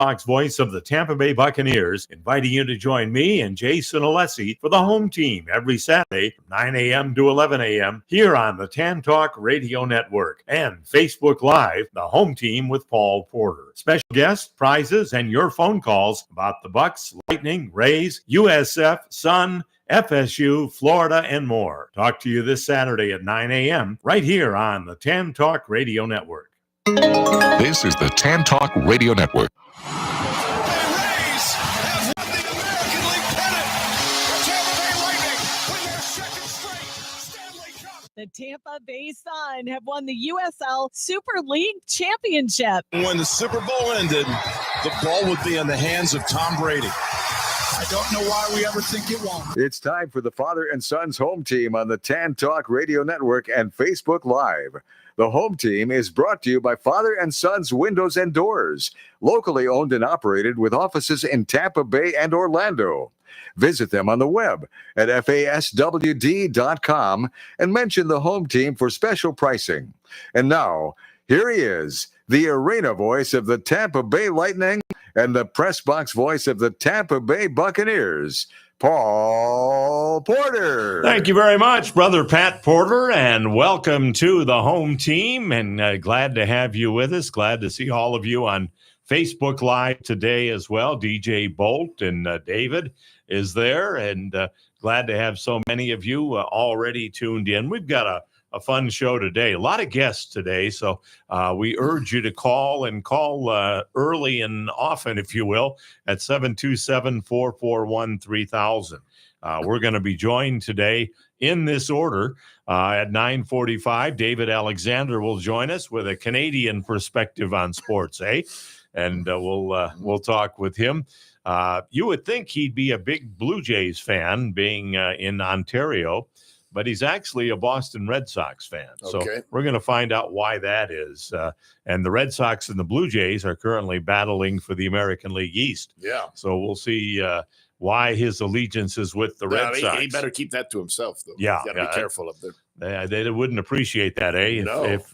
Fox voice of the Tampa Bay Buccaneers, inviting you to join me and Jason Alessi for the home team every Saturday from 9 a.m. to 11 a.m. here on the TAN Talk Radio Network and Facebook Live, the home team with Paul Porter. Special guests, prizes, and your phone calls about the Bucs, Lightning, Rays, USF, Sun, FSU, Florida, and more. Talk to you this Saturday at 9 a.m. right here on the TAN Talk Radio Network. This is the TAN Talk Radio Network. The Tampa Bay Sun have won the USL Super League Championship. When the Super Bowl ended, the ball would be in the hands of Tom Brady. I don't know why we ever think it won't. It's time for the Father and Son's home team on the TAN Talk Radio Network and Facebook Live. The home team is brought to you by Father and Son's Windows and Doors, locally owned and operated with offices in Tampa Bay and Orlando. Visit them on the web at faswd.com and mention the home team for special pricing. And now, here he is, the arena voice of the Tampa Bay Lightning and the press box voice of the Tampa Bay Buccaneers, Paul Porter. Thank you very much, Brother Pat Porter, and welcome to the home team. And glad to have you with us. Glad to see all of you on Facebook Live today as well. DJ Bolt and David is there, and glad to have so many of you already tuned in. We've got a fun show today. A lot of guests today, so we urge you to call early and often, if you will, at 727-441-3000. We're going to be joined today in this order. At 9:45, David Alexander will join us with a Canadian perspective on sports, and we'll talk with him. You would think he'd be a big Blue Jays fan, being in Ontario, but he's actually a Boston Red Sox fan. So we're going to find out why that is. And the Red Sox and the Blue Jays are currently battling for the American League East. Yeah. So we'll see why his allegiance is with the Red Sox. He better keep that to himself, though. Yeah. You got to be careful of that. They wouldn't appreciate that, If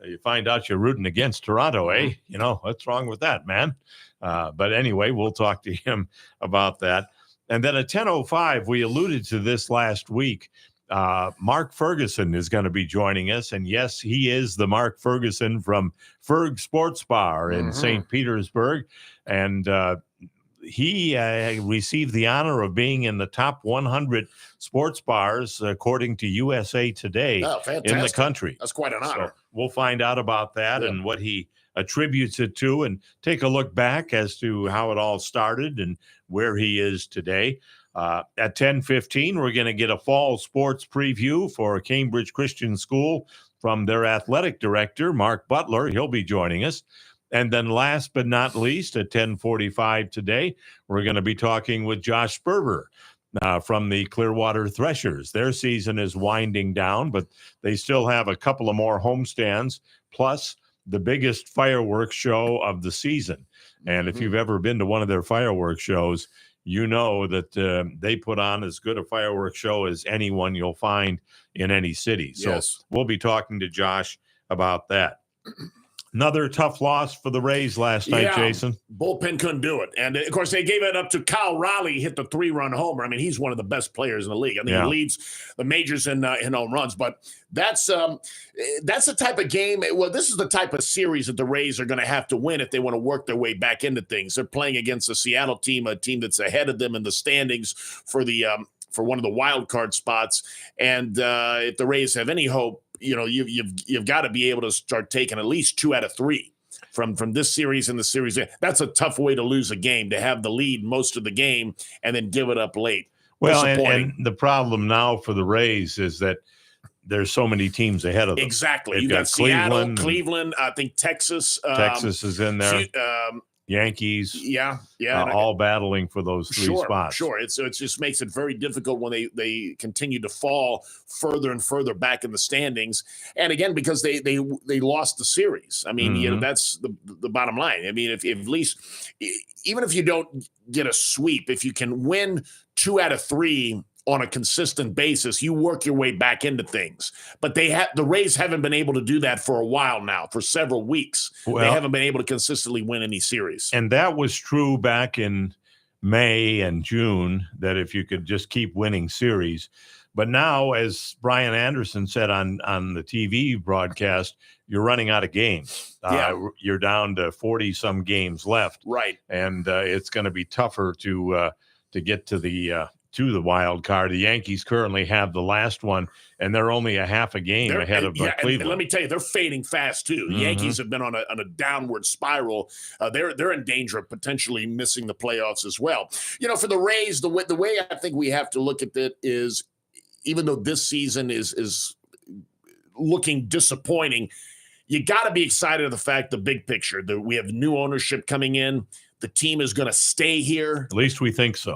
you find out you're rooting against Toronto, You know, what's wrong with that, man? But anyway, we'll talk to him about that. And then at 10:05, we alluded to this last week. Mark Ferguson is going to be joining us. And yes, he is the Mark Ferguson from Ferg Sports Bar in St. Petersburg. And he received the honor of being in the top 100 sports bars, according to USA Today, in the country. That's quite an honor. So we'll find out about that and what he attributes it to, and take a look back as to how it all started and where he is today. At 10:15, we're going to get a fall sports preview for Cambridge Christian School from their athletic director, Mark Butler. He'll be joining us. And then last but not least, at 10:45 today, we're going to be talking with Josh Sperber from the Clearwater Threshers. Their season is winding down, but they still have a couple of more homestands, plus the biggest fireworks show of the season. And if you've ever been to one of their fireworks shows, you know that they put on as good a fireworks show as anyone you'll find in any city. So we'll be talking to Josh about that. Another tough loss for the Rays last night, Jason. Bullpen couldn't do it. And, of course, they gave it up to Kyle Raleigh, hit the 3-run homer. I mean, he's one of the best players in the league. I think he leads the majors in home runs. But that's the type of game. Well, this is the type of series that the Rays are going to have to win if they want to work their way back into things. They're playing against the Seattle team, a team that's ahead of them in the standings for one of the wild card spots. And if the Rays have any hope, you know, you've got to be able to start taking at least 2 out of 3 from this series and the series. That's a tough way to lose a game, to have the lead most of the game and then give it up late. Well, and the problem now for the Rays is that there's so many teams ahead of them. Exactly. You got Seattle, Cleveland, I think Texas. Texas is in there. Yankees, all battling for those 3 spots. Sure, it just makes it very difficult when they continue to fall further and further back in the standings. And again, because they lost the series. I mean, you know, that's the bottom line. I mean, if at least, even if you don't get a sweep, if you can win 2 out of 3 on a consistent basis, you work your way back into things. But the Rays haven't been able to do that for a while now, for several weeks. Well, they haven't been able to consistently win any series. And that was true back in May and June, that if you could just keep winning series. But now, as Brian Anderson said on the TV broadcast, you're running out of games. You're down to 40-some games left. Right. And it's going to be tougher to get to the wild card. The Yankees currently have the last one, and they're only a half a game ahead of Cleveland. And let me tell you, they're fading fast too. The Yankees have been on a downward spiral. They're in danger of potentially missing the playoffs as well. For the Rays, the way I think we have to look at it is, even though this season is looking disappointing, you got to be excited of the fact, the big picture, that we have new ownership coming in. The team is going to stay here. At least we think so.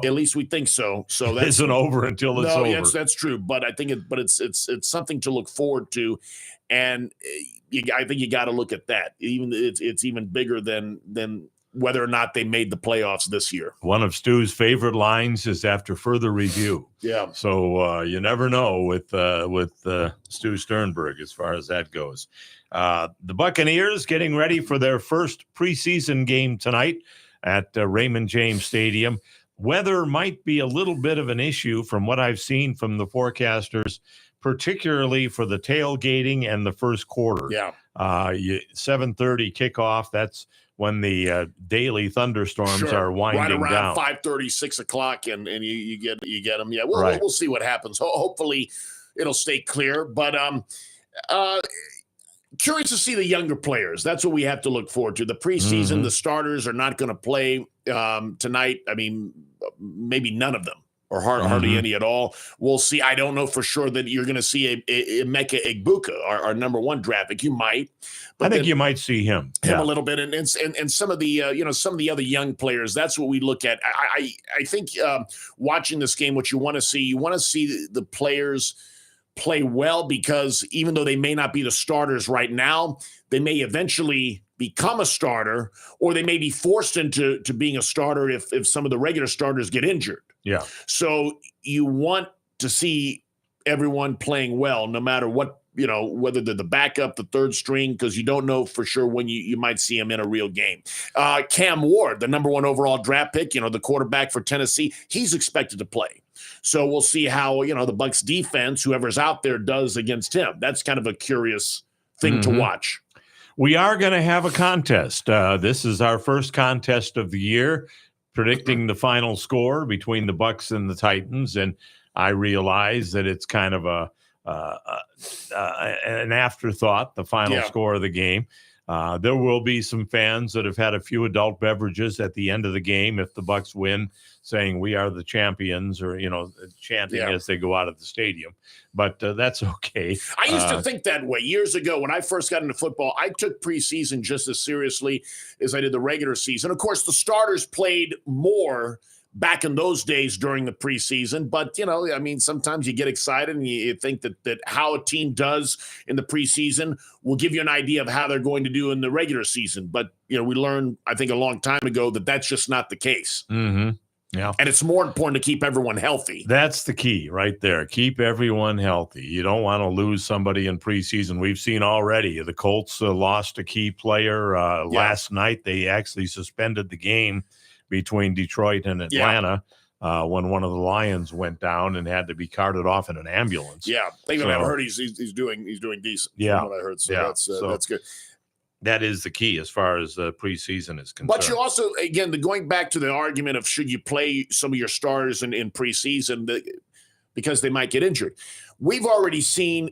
So that isn't over until it's over. Yes, that's true. But I think it's something to look forward to, and I think you got to look at that. Even it's even bigger than whether or not they made the playoffs this year. One of Stu's favorite lines is after further review. Yeah. So you never know with Stu Sternberg as far as that goes. The Buccaneers getting ready for their first preseason game tonight at Raymond James Stadium. Weather might be a little bit of an issue from what I've seen from the forecasters, particularly for the tailgating and the first quarter. Yeah. 7:30 kickoff. That's when the daily thunderstorms are winding right around down. 5:30, 6 o'clock, and you get them. Yeah, we'll see what happens. Hopefully it'll stay clear. But curious to see the younger players. That's what we have to look forward to. The preseason, the starters are not going to play tonight. I mean, maybe none of them, or hardly any at all. We'll see. I don't know for sure that you're going to see a Emeka Egbuka, our number one draft pick. You might. I think you might see him a little bit, and some of the some of the other young players. That's what we look at. I think watching this game, what you want to see the players play well, because even though they may not be the starters right now, they may eventually become a starter, or they may be forced into being a starter if some of the regular starters get injured. Yeah. So you want to see everyone playing well, no matter what, whether they're the backup, the third string, because you don't know for sure when you might see them in a real game. Cam Ward, the number one overall draft pick, the quarterback for Tennessee, he's expected to play. So we'll see how, the Bucs defense, whoever's out there, does against him. That's kind of a curious thing to watch. We are going to have a contest. This is our first contest of the year, predicting the final score between the Bucs and the Titans. And I realize that it's kind of an afterthought, the final score of the game. There will be some fans that have had a few adult beverages at the end of the game if the Bucs win, saying we are the champions, or chanting as they go out of the stadium. But that's okay. I used to think that way years ago when I first got into football. I took preseason just as seriously as I did the regular season. Of course, the starters played more back in those days during the preseason. But, sometimes you get excited and you think that how a team does in the preseason will give you an idea of how they're going to do in the regular season. But, we learned, I think, a long time ago that that's just not the case. Mm-hmm. Yeah. And it's more important to keep everyone healthy. That's the key right there. Keep everyone healthy. You don't want to lose somebody in preseason. We've seen already the Colts lost a key player last night. They actually suspended the game between Detroit and Atlanta when one of the Lions went down and had to be carted off in an ambulance. Yeah, I heard he's doing decent. Yeah, from what I heard. So that's good. That is the key as far as the preseason is concerned. But you also, again, going back to the argument of should you play some of your starters in preseason because they might get injured. We've already seen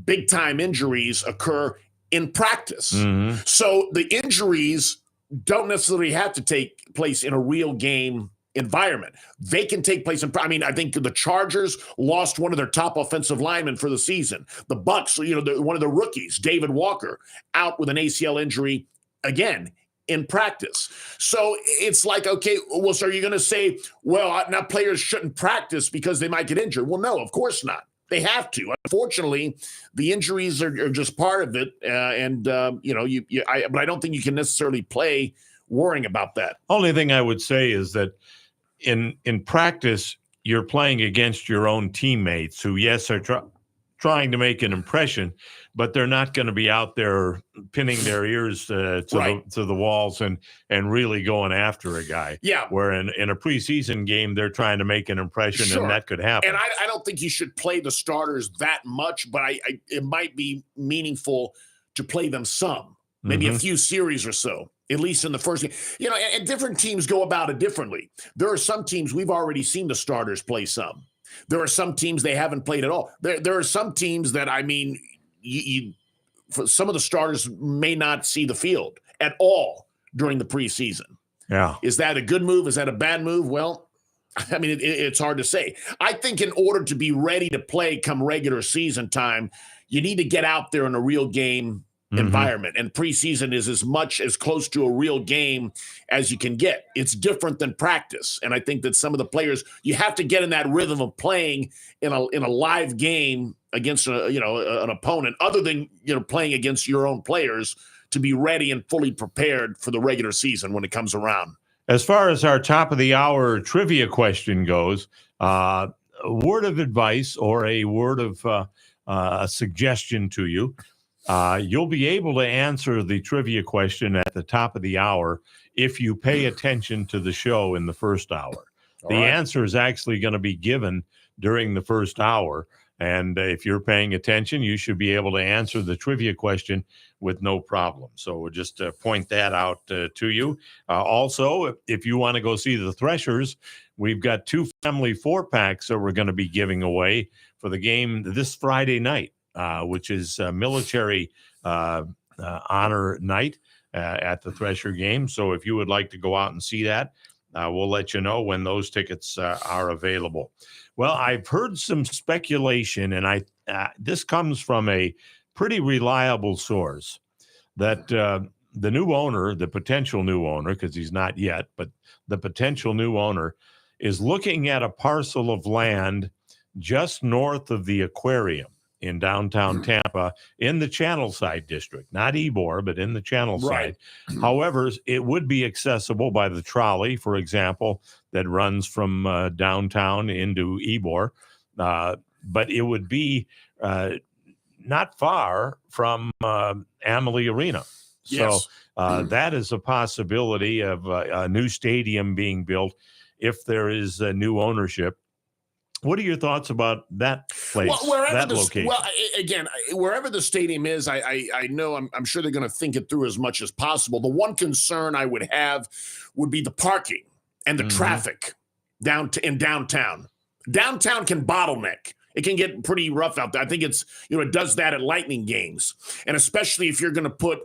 big time injuries occur in practice. Mm-hmm. So the injuries don't necessarily have to take place in a real game environment. They can take place I think the Chargers lost one of their top offensive linemen for the season. The Bucs, one of the rookies, David Walker, out with an ACL injury again in practice. So it's like, okay, well, so are you going to say, well, now players shouldn't practice because they might get injured? Well, no, of course not. They have to. Unfortunately, the injuries are just part of it. But I don't think you can necessarily play worrying about that. Only thing I would say is that in practice, you're playing against your own teammates who, yes, are trying to make an impression, but they're not going to be out there pinning their ears to the walls and really going after a guy. Yeah. Where in a preseason game, they're trying to make an impression, and that could happen. And I don't think you should play the starters that much, but it might be meaningful to play them some, maybe a few series or so, at least in the first game. You know, and different teams go about it differently. There are some teams we've already seen the starters play some. There are some teams they haven't played at all. There are some teams that, I mean, for some of the starters may not see the field at all during the preseason. Yeah. Is that a good move? Is that a bad move? Well, I mean, it's hard to say. I think in order to be ready to play come regular season time, you need to get out there in a real game environment. And preseason is as close to a real game as you can get. It's different than practice. And I think that some of the players, you have to get in that rhythm of playing in a live game against an opponent, other than playing against your own players, to be ready and fully prepared for the regular season when it comes around. As far as our top of the hour trivia question goes, a word of advice or a word of a suggestion to you. You'll be able to answer the trivia question at the top of the hour if you pay attention to the show in the first hour. The answer is actually going to be given during the first hour. And if you're paying attention, you should be able to answer the trivia question with no problem. So we'll just point that out to you. Also, if you want to go see the Threshers, we've got 2 family 4-packs that we're going to be giving away for the game this Friday night, which is military honor night at the Thresher game. So if you would like to go out and see that, we'll let you know when those tickets are available. Well, I've heard some speculation, and this comes from a pretty reliable source, that the new owner, the potential new owner, because he's not yet, but the potential new owner is looking at a parcel of land just north of the aquarium in downtown Tampa, in the Channelside district, not Ybor, but in the Channelside. Right. However, it would be accessible by the trolley, for example, that runs from downtown into Ybor. But it would be not far from Amalie Arena. So that is a possibility of a new stadium being built if there is a new ownership. What are your thoughts about that place, that location? Well, again, wherever the stadium is, I know I'm sure they're going to think it through as much as possible. The one concern I would have would be the parking and the traffic in downtown. Downtown can bottleneck. It can get pretty rough out there. I think it does that at Lightning games. And especially if you're going to put,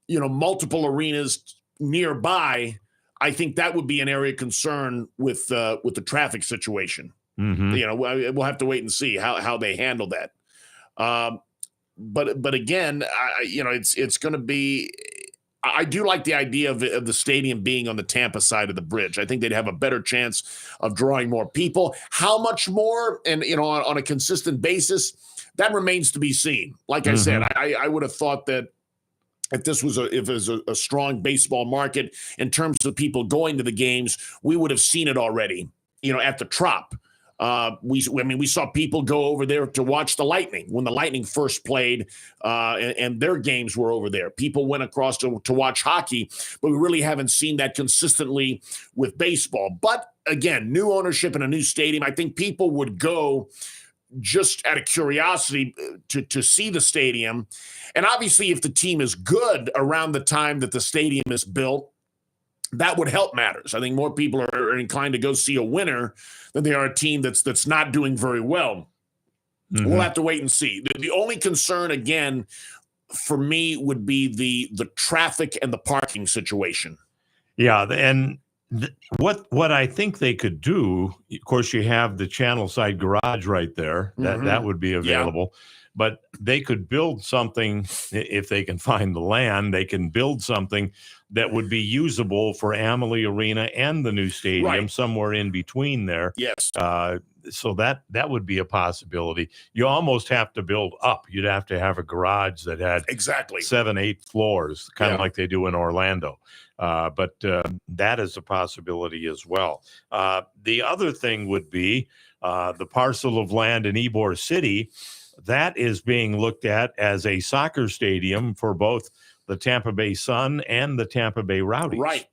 multiple arenas nearby, I think that would be an area of concern with the traffic situation. We'll have to wait and see how they handle that. But again, it's going to be. I do like the idea of the stadium being on the Tampa side of the bridge. I think they'd have a better chance of drawing more people. How much more, and on a consistent basis, that remains to be seen. Like I said, I would have thought that if it was a strong baseball market in terms of people going to the games, we would have seen it already. At the Trop. We saw people go over there to watch the Lightning when the Lightning first played, and their games were over there. People went across to watch hockey, but we really haven't seen that consistently with baseball. But again, new ownership in a new stadium, I think people would go just out of curiosity to see the stadium. And obviously, if the team is good around the time that the stadium is built, that would help matters. I think more people are inclined to go see a winner than they are a team that's not doing very well. We'll have to wait and see. The only concern, again, for me would be the traffic and the parking situation. Yeah, and what I think they could do, of course, you have the Channelside garage right there. That would be available. Yeah. But they could build something, if they can find the land, they can build something that would be usable for Amalie Arena and the new stadium, somewhere in between there. Yes. So that would be a possibility. You almost have to build up. You'd have to have a garage that had 7-8 floors, kind of like they do in Orlando. But that is a possibility as well. The other thing would be the parcel of land in Ybor City that is being looked at as a soccer stadium for both the Tampa Bay Sun and the Tampa Bay Rowdies. Right.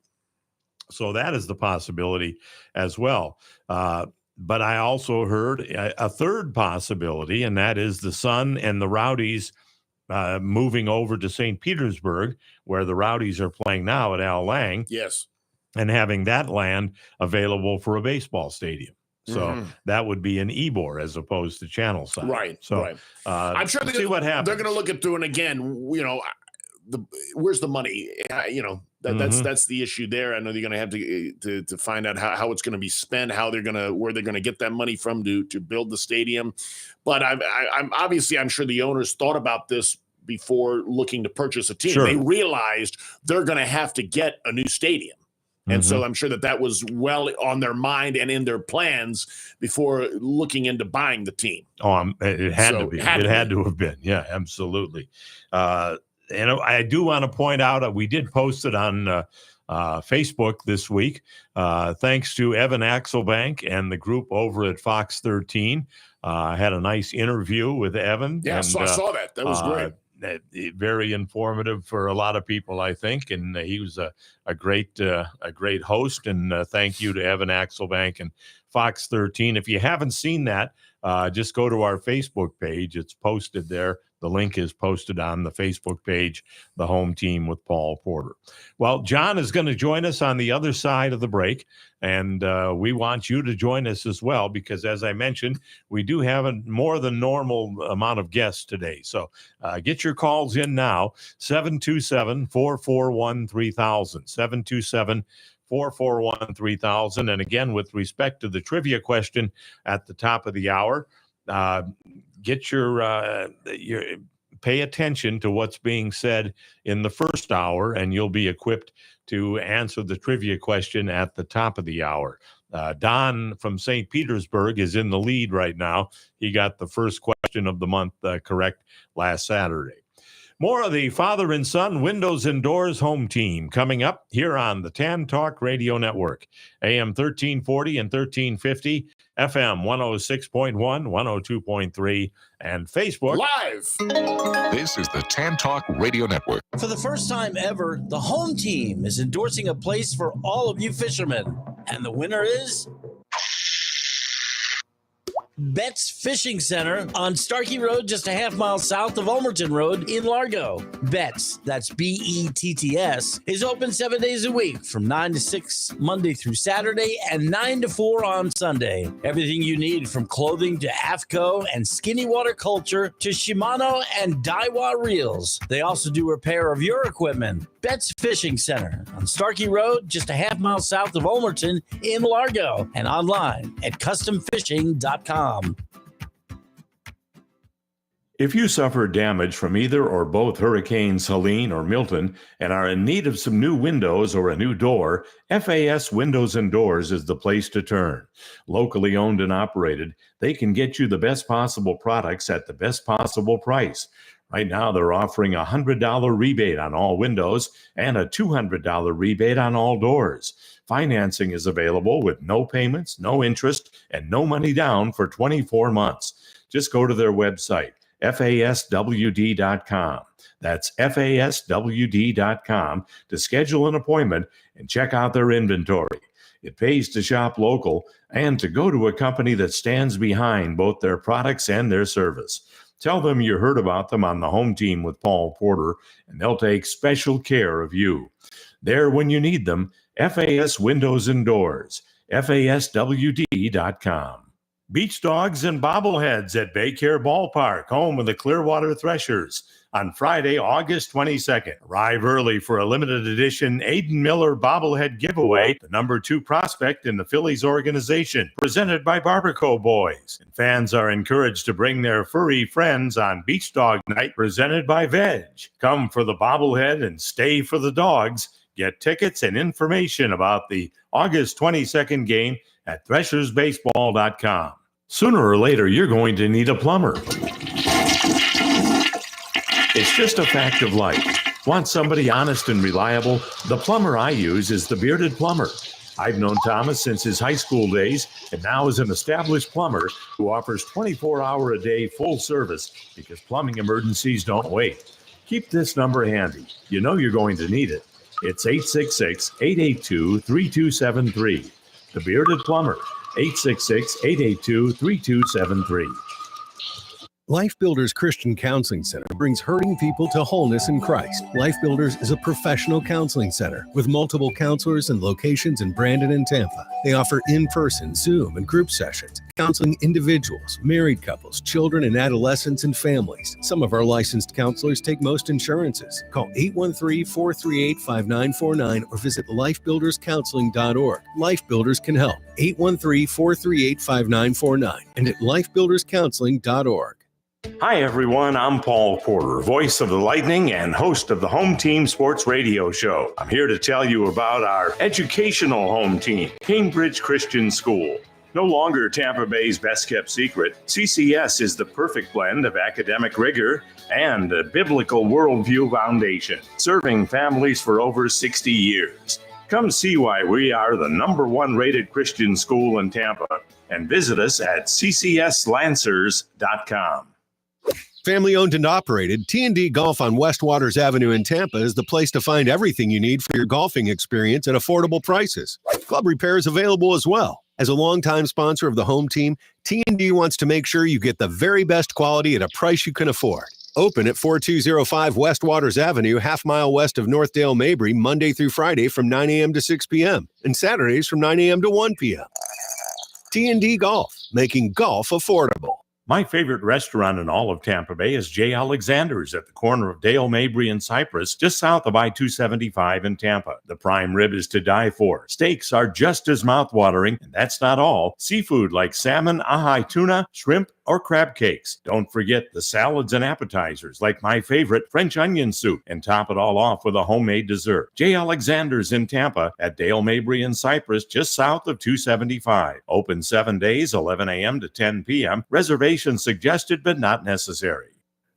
So that is the possibility as well. But I also heard a third possibility, and that is the Sun and the Rowdies moving over to St. Petersburg, where the Rowdies are playing now at Al Lang. Yes. And having that land available for a baseball stadium. So that would be an Ybor as opposed to Channel Side. Right. So right. I'm sure see what happens. They're going to look it through. And again, where's the money? That's the issue there. I know they're going to have to find out how it's going to be spent, where they're going to get that money from to build the stadium. But I'm sure the owners thought about this before looking to purchase a team. Sure. They realized they're going to have to get a new stadium. And so I'm sure that was well on their mind and in their plans before looking into buying the team. Oh, it had to be. It had to have been. Yeah, absolutely. And I do want to point out we did post it on Facebook this week. Thanks to Evan Axelbank and the group over at Fox 13. I had a nice interview with Evan. Yeah, and, so I saw that. That was great. Very informative for a lot of people, I think, and he was a great host. And thank you to Evan Axelbank and Fox 13. If you haven't seen that, just go to our Facebook page. It's posted there. The link is posted on the Facebook page, The Home Team with Paul Porter. Well, John is going to join us on the other side of the break, and we want you to join us as well because, as I mentioned, we do have a more than normal amount of guests today. So get your calls in now, 727-441-3000, 727-441-3000. And again, with respect to the trivia question at the top of the hour, get your pay attention to what's being said in the first hour, and you'll be equipped to answer the trivia question at the top of the hour. Don from St. Petersburg is in the lead right now. He got the first question of the month correct last Saturday. More of the Father and Son Windows and Doors Home Team coming up here on the Tan Talk Radio Network, AM 1340 and 1350, FM 106.1, 102.3, and Facebook Live. This is the Tan Talk Radio Network. For the first time ever, the Home Team is endorsing a place for all of you fishermen. And the winner is Betts Fishing Center on Starkey Road, just a half mile south of Ulmerton Road in Largo. Betts, that's Betts, is open 7 days a week from 9 to 6 Monday through Saturday and 9 to 4 on Sunday. Everything you need from clothing to AFCO and skinny water culture to Shimano and Daiwa reels. They also do repair of your equipment. Betts Fishing Center on Starkey Road, just a half mile south of Ulmerton in Largo, and online at customfishing.com. If you suffered damage from either or both Hurricanes Helene or Milton and are in need of some new windows or a new door, FAS Windows and Doors is the place to turn. Locally owned and operated, they can get you the best possible products at the best possible price. Right now, they're offering a $100 rebate on all windows and a $200 rebate on all doors. Financing is available with no payments, no interest, and no money down for 24 months. Just go to their website, faswd.com. That's faswd.com to schedule an appointment and check out their inventory. It pays to shop local and to go to a company that stands behind both their products and their service. Tell them you heard about them on the Home Team with Paul Porter, and they'll take special care of you. There when you need them, FAS Windows and Doors, faswd.com. Beach dogs and bobbleheads at Baycare Ballpark, home of the Clearwater Threshers, on Friday, August 22nd. Arrive early for a limited edition Aiden Miller bobblehead giveaway, the number 2 prospect in the Phillies organization, presented by Barbacoa Boys. And fans are encouraged to bring their furry friends on Beach Dog Night, presented by Veg. Come for the bobblehead and stay for the dogs. Get tickets and information about the August 22nd game at threshersbaseball.com. Sooner or later, you're going to need a plumber. It's just a fact of life. Want somebody honest and reliable? The plumber I use is the Bearded Plumber. I've known Thomas since his high school days and now is an established plumber who offers 24-hour-a-day full service because plumbing emergencies don't wait. Keep this number handy. You know you're going to need it. It's 866-882-3273. The Bearded Plumber, 866-882-3273. Life Builders Christian Counseling Center brings hurting people to wholeness in Christ. Life Builders is a professional counseling center with multiple counselors and locations in Brandon and Tampa. They offer in-person, Zoom, and group sessions, counseling individuals, married couples, children and adolescents, and families. Some of our licensed counselors take most insurances. Call 813-438-5949 or visit lifebuilderscounseling.org. Life Builders can help. 813-438-5949 and at lifebuilderscounseling.org. Hi, everyone. I'm Paul Porter, voice of the Lightning and host of the Home Team Sports Radio Show. I'm here to tell you about our educational home team, Cambridge Christian School. No longer Tampa Bay's best-kept secret, CCS is the perfect blend of academic rigor and a biblical worldview foundation, serving families for over 60 years. Come see why we are the #1 rated Christian school in Tampa and visit us at ccslancers.com. Family owned and operated, T&D Golf on West Waters Avenue in Tampa is the place to find everything you need for your golfing experience at affordable prices. Club repair is available as well. As a longtime sponsor of the home team, T&D wants to make sure you get the very best quality at a price you can afford. Open at 4205 West Waters Avenue, half-mile west of North Dale Mabry, Monday through Friday from 9 a.m. to 6 p.m. and Saturdays from 9 a.m. to 1 p.m. T&D Golf, making golf affordable. My favorite restaurant in all of Tampa Bay is J. Alexander's at the corner of Dale, Mabry, and Cypress, just south of I-275 in Tampa. The prime rib is to die for. Steaks are just as mouthwatering, and that's not all. Seafood like salmon, ahai tuna, shrimp, or crab cakes. Don't forget the salads and appetizers like my favorite French onion soup, and top it all off with a homemade dessert. J. Alexander's in Tampa at Dale, Mabry, and Cypress, just south of 275. Open 7 days, 11 a.m. to 10 p.m. Reservations suggested but not necessary.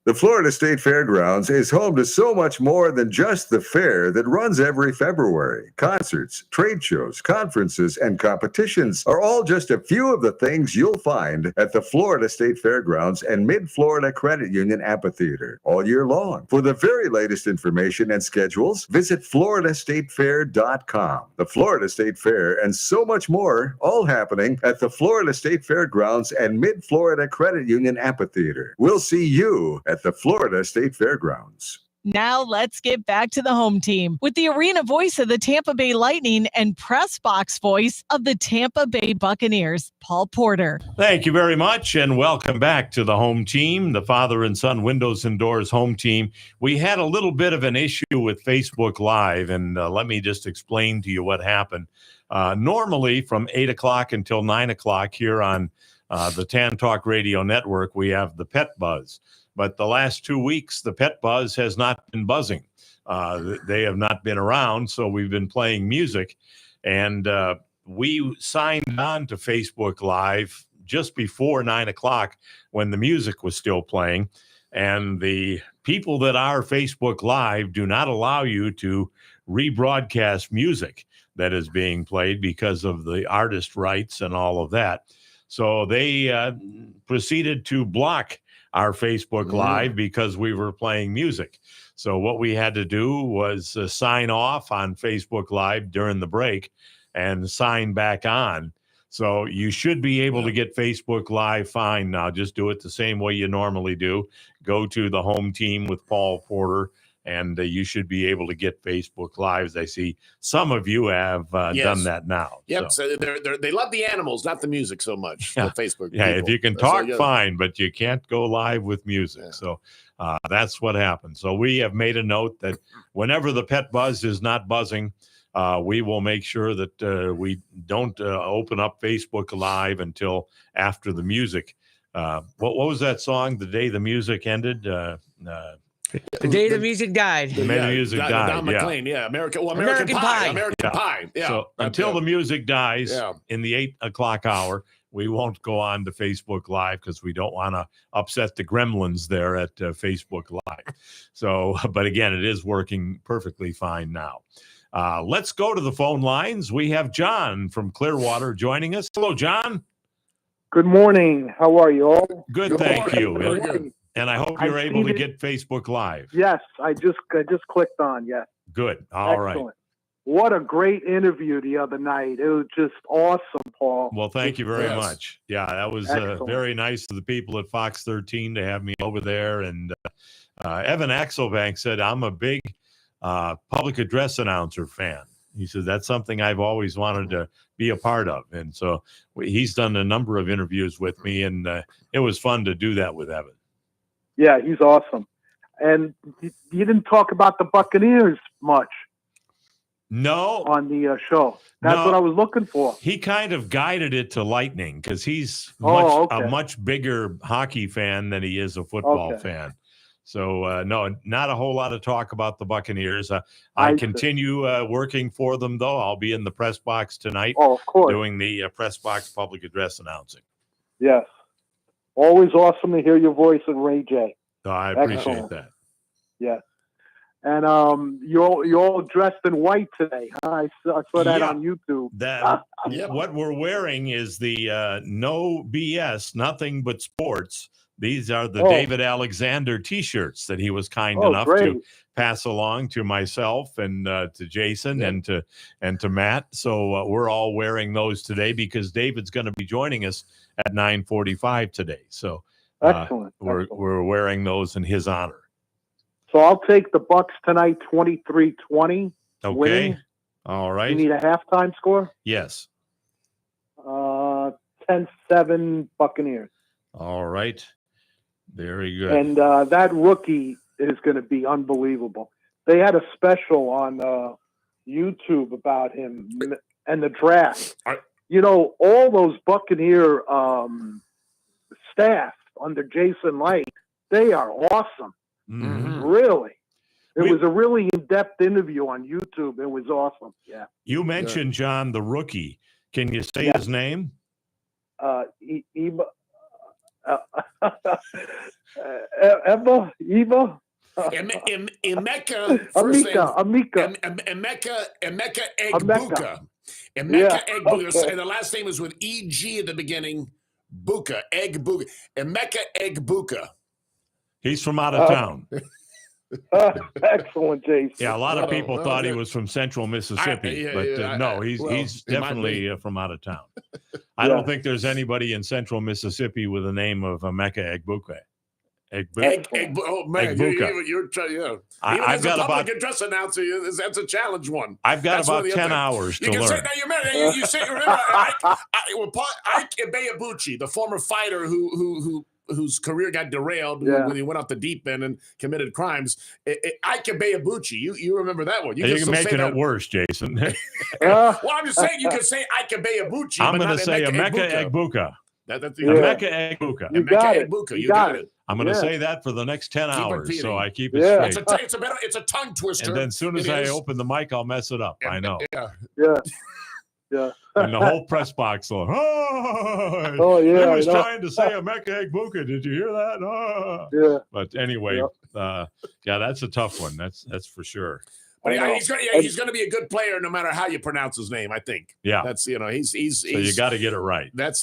The Florida State Fairgrounds is home to so much more than just the fair that runs every February. Concerts, trade shows, conferences, and competitions are all just a few of the things you'll find at the Florida State Fairgrounds and Mid-Florida Credit Union Amphitheater all year long. For the very latest information and schedules, visit floridastatefair.com. The Florida State Fair and so much more, all happening at the Florida State Fairgrounds and Mid-Florida Credit Union Amphitheater. We'll see you at the Florida State Fairgrounds. Now let's get back to the home team with the arena voice of the Tampa Bay Lightning and press box voice of the Tampa Bay Buccaneers, Paul Porter. Thank you very much, and welcome back to the home team, the father and son windows and doors home team. We had a little bit of an issue with Facebook Live, and let me just explain to you what happened. Normally from 8 o'clock until 9 o'clock here on the Tan Talk Radio Network, we have the Pet Buzz. But the last 2 weeks, the Pet Buzz has not been buzzing. They have not been around, so we've been playing music. And we signed on to Facebook Live just before 9 o'clock when the music was still playing. And the people that are Facebook Live do not allow you to rebroadcast music that is being played because of the artist rights and all of that. So they proceeded to block our Facebook Live because we were playing music. So what we had to do was sign off on Facebook Live during the break and sign back on. So you should be able to get Facebook Live fine now. Just do it the same way you normally do. Go to the home team with Paul Porter, and you should be able to get Facebook Lives. I see some of you have done that now. Yep, so they love the animals, not the music so much. Yeah. The Facebook Yeah, people. if you can talk, fine, but you can't go live with music. Yeah. So that's what happened. So we have made a note that whenever the Pet Buzz is not buzzing, we will make sure that we don't open up Facebook Live until after the music. What was that song? The day the music ended? The day the music died. The day the music died. Don McLean, American Pie. American Pie. Yeah. So until the music dies in the 8 o'clock hour, we won't go on to Facebook Live because we don't want to upset the gremlins there at Facebook Live. So, but again, it is working perfectly fine now. Let's go to the phone lines. We have John from Clearwater joining us. Hello, John. Good morning. How are you all? Good, thank you. And I hope you're able to get Facebook Live. Yes, I just clicked on. Yes. Good. All right. What a great interview the other night. It was just awesome, Paul. Well, thank you very much. Yeah, that was very nice of the people at Fox 13 to have me over there. And Evan Axelbank said, I'm a big public address announcer fan. He said, that's something I've always wanted to be a part of. And so he's done a number of interviews with me, and it was fun to do that with Evan. Yeah, he's awesome. And you didn't talk about the Buccaneers much. No. On the show. That's what I was looking for. He kind of guided it to Lightning because he's a much bigger hockey fan than he is a football fan. So, no, not a whole lot of talk about the Buccaneers. I continue working for them, though. I'll be in the press box tonight doing the press box public address announcing. Yes. Always awesome to hear your voice and Ray J. Oh, I appreciate that. Yes. And you're all dressed in white today. Huh? I saw that on YouTube. What we're wearing is the no BS, nothing but sports. These are the David Alexander T-shirts that he was kind enough to pass along to myself and to Jason and to Matt. So we're all wearing those today because David's going to be joining us at 9:45 today. So we're wearing those in his honor. So I'll take the Bucks tonight, 23-20. Okay. Winning. All right. You need a halftime score? Yes. 10-7 Buccaneers. All right. Very good. And that rookie is going to be unbelievable. They had a special on YouTube about him and the draft. You know, all those Buccaneer staff under Jason Light, they are awesome. Mm-hmm. Really. It was a really in-depth interview on YouTube. It was awesome. Yeah. You mentioned, John, the rookie. Can you say his name? Eva. Emeka Egbuka. Emeka Egbuka. And the last name is with E-G at the beginning. Egbuka. Emeka Egbuka. He's from out of town. Excellent, Jason. Yeah, a lot of people thought he was from central Mississippi, but no, he's definitely from out of town. I don't think there's anybody in central Mississippi with the name of Emeka Egbuka. Oh man, you're I've got a public address announcer. That's a challenge one. I've got about 10 hours to learn. You say, remember, Ike Ibeabuchi, the former fighter whose career got derailed when he went off the deep end and committed crimes. Ike Ibeabuchi, you remember that one? You're making it worse, Jason. Well, I'm just saying you could say Ike Ibeabuchi. I'm going to say Emeka Egbuka. Emeka Egbuka. You got it. I'm going to say that for the next 10 hours, so I keep it straight. It's a tongue twister. And then as soon as I open the mic, I'll mess it up. I know. Yeah. And the whole press box will, he was trying to say Emeka Egbuka. Did you hear that? Yeah. But anyway, that's a tough one. That's for sure. But he's going to be a good player no matter how you pronounce his name, I think. Yeah. That's, he's so you got to get it right. But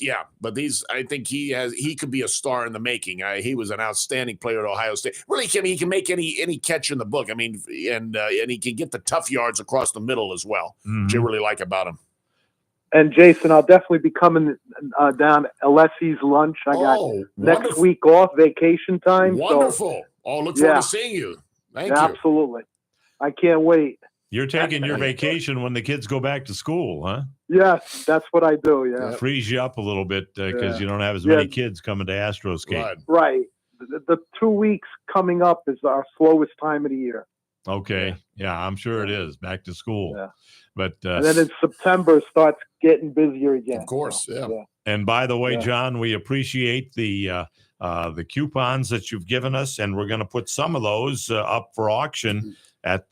I think he could be a star in the making. He was an outstanding player at Ohio State. Really, he can make any catch in the book. I mean, and he can get the tough yards across the middle as well, which I really like about him. And Jason, I'll definitely be coming down Alessi's lunch. I got next week off, vacation time. Wonderful. Look forward to seeing you. Thank you. Absolutely. I can't wait. You're taking your vacation when the kids go back to school, huh? Yes, that's what I do, yeah. It frees you up a little bit because you don't have as many kids coming to Astroscape. Right. The 2 weeks coming up is our slowest time of the year. Okay. Yeah, I'm sure it is. Back to school. Yeah. But and then in September starts getting busier again. Of course, yeah. And by the way, John, we appreciate the coupons that you've given us, and we're going to put some of those up for auction at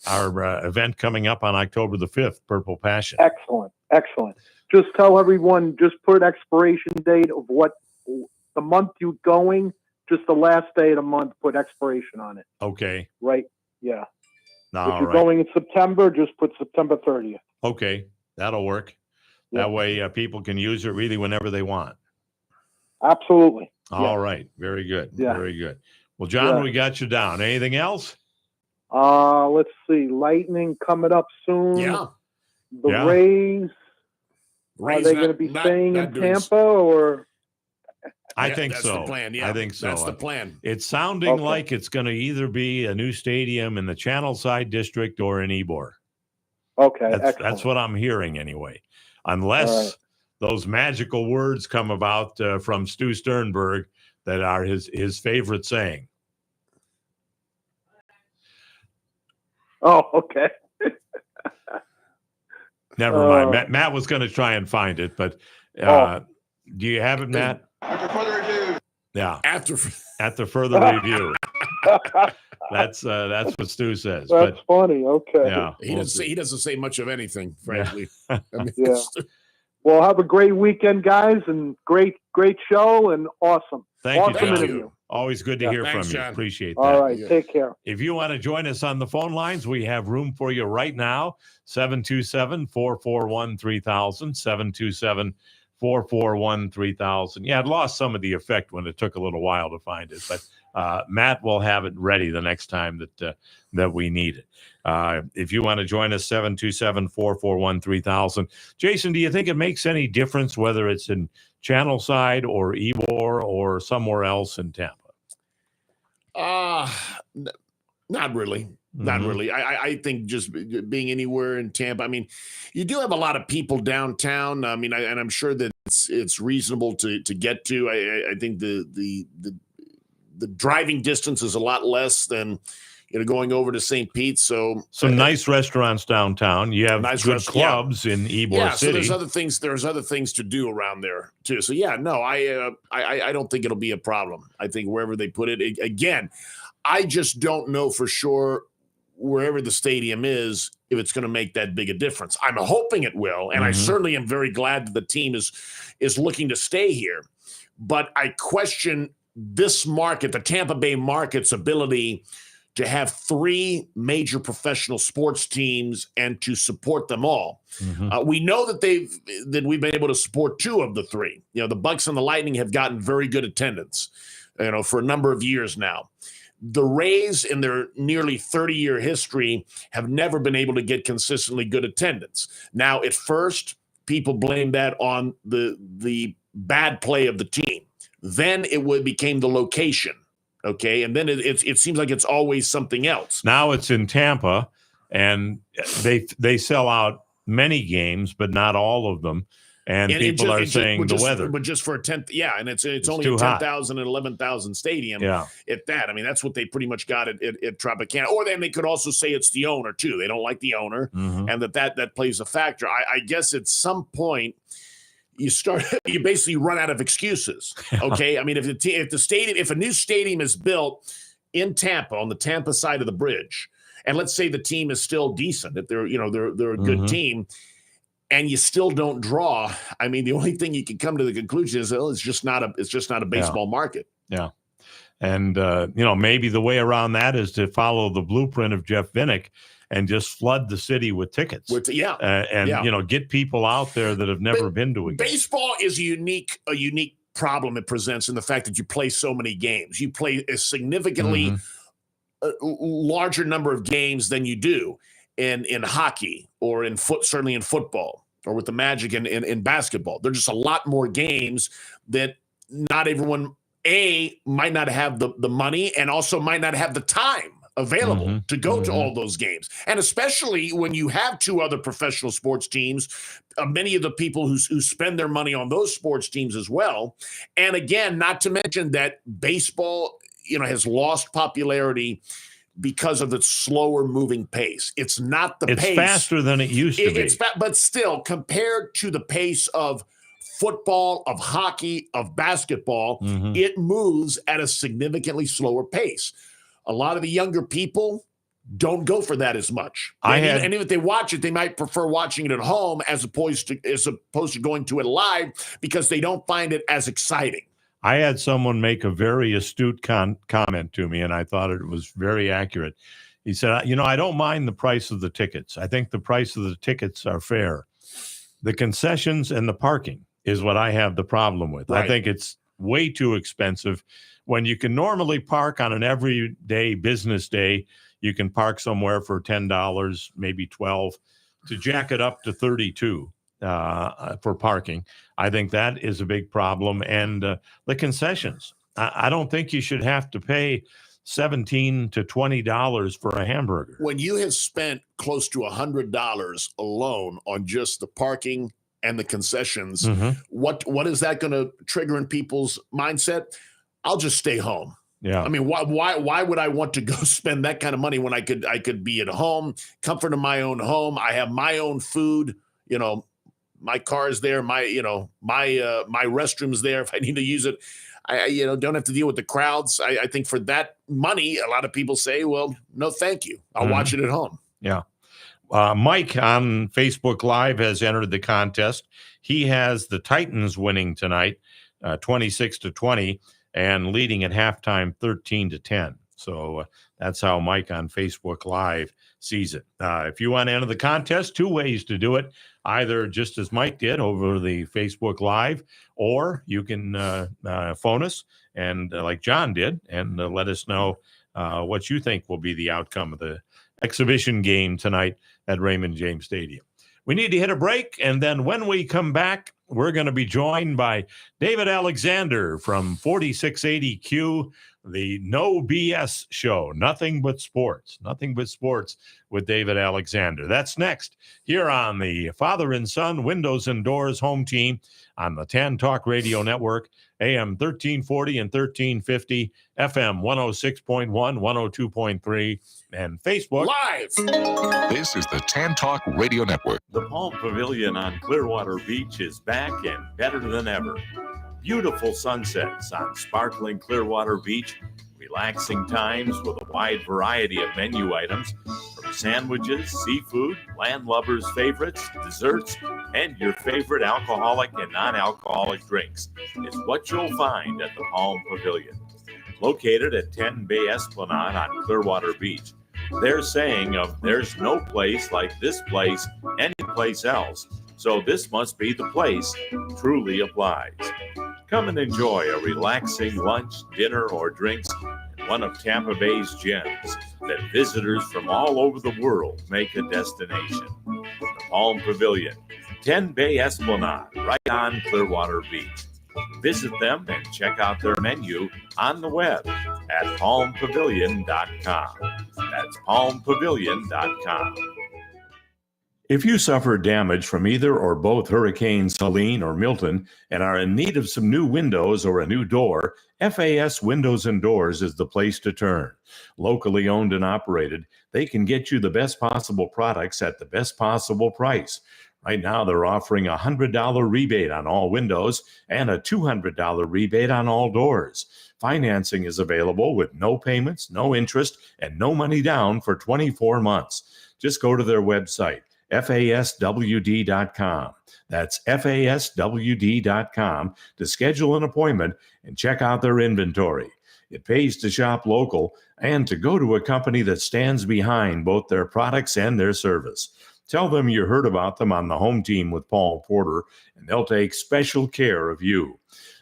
our event coming up on October the 5th, Purple Passion. Excellent. just tell everyone, just put expiration date of what the month you're going, just the last day of the month, put expiration on it. Okay. Right? Yeah. All if you're right. going in September, just put September 30th. Okay. That'll work. Yeah. That way people can use it really whenever they want. Absolutely. All right. Very good. Yeah. Very good. Well, John, Yeah. we got you down. Anything else? Let's see. Lightning coming up soon. Yeah. The Rays. Are they going to be staying in Tampa or? I think that's so. The plan. Yeah, I think so. That's the plan. It's sounding like it's going to either be a new stadium in the Channelside district or in Ybor. Okay, that's what I'm hearing anyway. Unless those magical words come about from Stu Sternberg that are his favorite saying. Oh, okay. Never mind. Matt was going to try and find it, but do you have it, Matt? After further review. Yeah. After further review. That's what Stu says. That's funny. Okay. Yeah. He doesn't say much of anything, frankly. Yeah. I mean, Yeah. Well, have a great weekend, guys, and great show and awesome. Thank awesome you, John. interview. Always good to hear Thanks, from you. John. Appreciate that. All right. Take care. If you want to join us on the phone lines, we have room for you right now. 727-441-3000, 727-441-3000. Yeah, it lost some of the effect when it took a little while to find it, but Matt will have it ready the next time that we need it. If you want to join us, 727-441-3000. Jason, do you think it makes any difference whether it's in Channelside or Ybor or somewhere else in Tampa? Not really. Not really. I think just being anywhere in Tampa. I mean, you do have a lot of people downtown. I mean, and I'm sure that it's reasonable to get to. I think the driving distance is a lot less than going over to St. Pete. So some nice restaurants downtown. You have nice good clubs in Ybor City. So there's other things to do around there too. So yeah, no, I don't think it'll be a problem. I think wherever they put it, again, I just don't know for sure wherever the stadium is, if it's going to make that big a difference. I'm hoping it will, and I certainly am very glad that the team is looking to stay here. But I question this market, the Tampa Bay market's ability to have three major professional sports teams and to support them all. We know that we've been able to support two of the three. The Bucks and the Lightning have gotten very good attendance, for a number of years now. The Rays, in their nearly 30-year history, have never been able to get consistently good attendance. Now, at first, people blamed that on the bad play of the team. Then it became the location, okay? And then it seems like it's always something else. Now it's in Tampa, and they sell out many games, but not all of them. And people are saying the weather. But just for a 10th, yeah, and it's only a 10,000 and 11,000 stadium. Yeah. At that. I mean, that's what they pretty much got at Tropicana. Or then they could also say it's the owner, too. They don't like the owner, and that plays a factor. I guess at some point, you basically run out of excuses, okay? I mean, if a new stadium is built in Tampa, on the Tampa side of the bridge, and let's say the team is still decent, if they're a good team, and you still don't draw, I mean, the only thing you can come to the conclusion is, it's just not a baseball market. Yeah. And, maybe the way around that is to follow the blueprint of Jeff Vinnick and just flood the city with tickets. Get people out there that have never been to a game. Baseball is a unique problem it presents in the fact that you play so many games. You play a significantly larger number of games than you do in hockey or certainly in football or with the Magic in basketball. There's just a lot more games that not everyone, might not have the money and also might not have the time available to go to all those games. And especially when you have two other professional sports teams, many of the people who spend their money on those sports teams as well. And again, not to mention that baseball, has lost popularity because of the slower moving pace. It's not the pace. It's faster than it used to be. But still, compared to the pace of football, of hockey, of basketball, it moves at a significantly slower pace. A lot of the younger people don't go for that as much. And even if they watch it, they might prefer watching it at home as opposed to going to it live because they don't find it as exciting. I had someone make a very astute comment to me, and I thought it was very accurate. He said, I don't mind the price of the tickets. I think the price of the tickets are fair. The concessions and the parking is what I have the problem with. Right. I think it's way too expensive. When you can normally park on an everyday business day, you can park somewhere for $10, maybe $12, to jack it up to $32 for parking. I think that is a big problem. And the concessions, I don't think you should have to pay $17 to $20 for a hamburger. When you have spent close to $100 alone on just the parking and the concessions, what is that going to trigger in people's mindset? I'll just stay home. Yeah. I mean, why would I want to go spend that kind of money when I could be at home, comfort of my own home? I have my own food, my car's there, my restroom's there if I need to use it. I don't have to deal with the crowds. I think for that money, a lot of people say, well, no, thank you. I'll watch it at home. Yeah. Mike on Facebook Live has entered the contest. He has the Titans winning tonight, 26-20, and leading at halftime 13-10. So that's how Mike on Facebook Live sees it. If you want to enter the contest, two ways to do it. Either just as Mike did over the Facebook Live, or you can phone us and like John did and let us know what you think will be the outcome of the exhibition game tonight at Raymond James Stadium. We need to hit a break, and then when we come back, we're going to be joined by David Alexander from 4680Q, the No BS show, Nothing But Sports with David Alexander. That's next here on the Father and Son Windows and Doors home team on the Tan Talk Radio Network, AM 1340 and 1350, FM 106.1, 102.3, and Facebook Live. This is the Tan Talk Radio Network. The Palm Pavilion on Clearwater Beach is back and better than ever. Beautiful sunsets on sparkling Clearwater Beach, relaxing times with a wide variety of menu items, from sandwiches, seafood, landlubbers' favorites, desserts, and your favorite alcoholic and non-alcoholic drinks is what you'll find at the Palm Pavilion. Located at 10 Bay Esplanade on Clearwater Beach, they're saying there's no place like this place anyplace else, so this must be the place truly applies. Come and enjoy a relaxing lunch, dinner, or drinks in one of Tampa Bay's gems that visitors from all over the world make a destination. The Palm Pavilion, 10 Bay Esplanade, right on Clearwater Beach. Visit them and check out their menu on the web at palmpavilion.com. That's palmpavilion.com. If you suffered damage from either or both Hurricanes Helene or Milton and are in need of some new windows or a new door, FAS Windows and Doors is the place to turn. Locally owned and operated, they can get you the best possible products at the best possible price. Right now, they're offering a $100 rebate on all windows and a $200 rebate on all doors. Financing is available with no payments, no interest, and no money down for 24 months. Just go to their website, faswd.com. That's faswd.com to schedule an appointment and check out their inventory. It pays to shop local and to go to a company that stands behind both their products and their service. Tell them you heard about them on the home team with Paul Porter, and they'll take special care of you.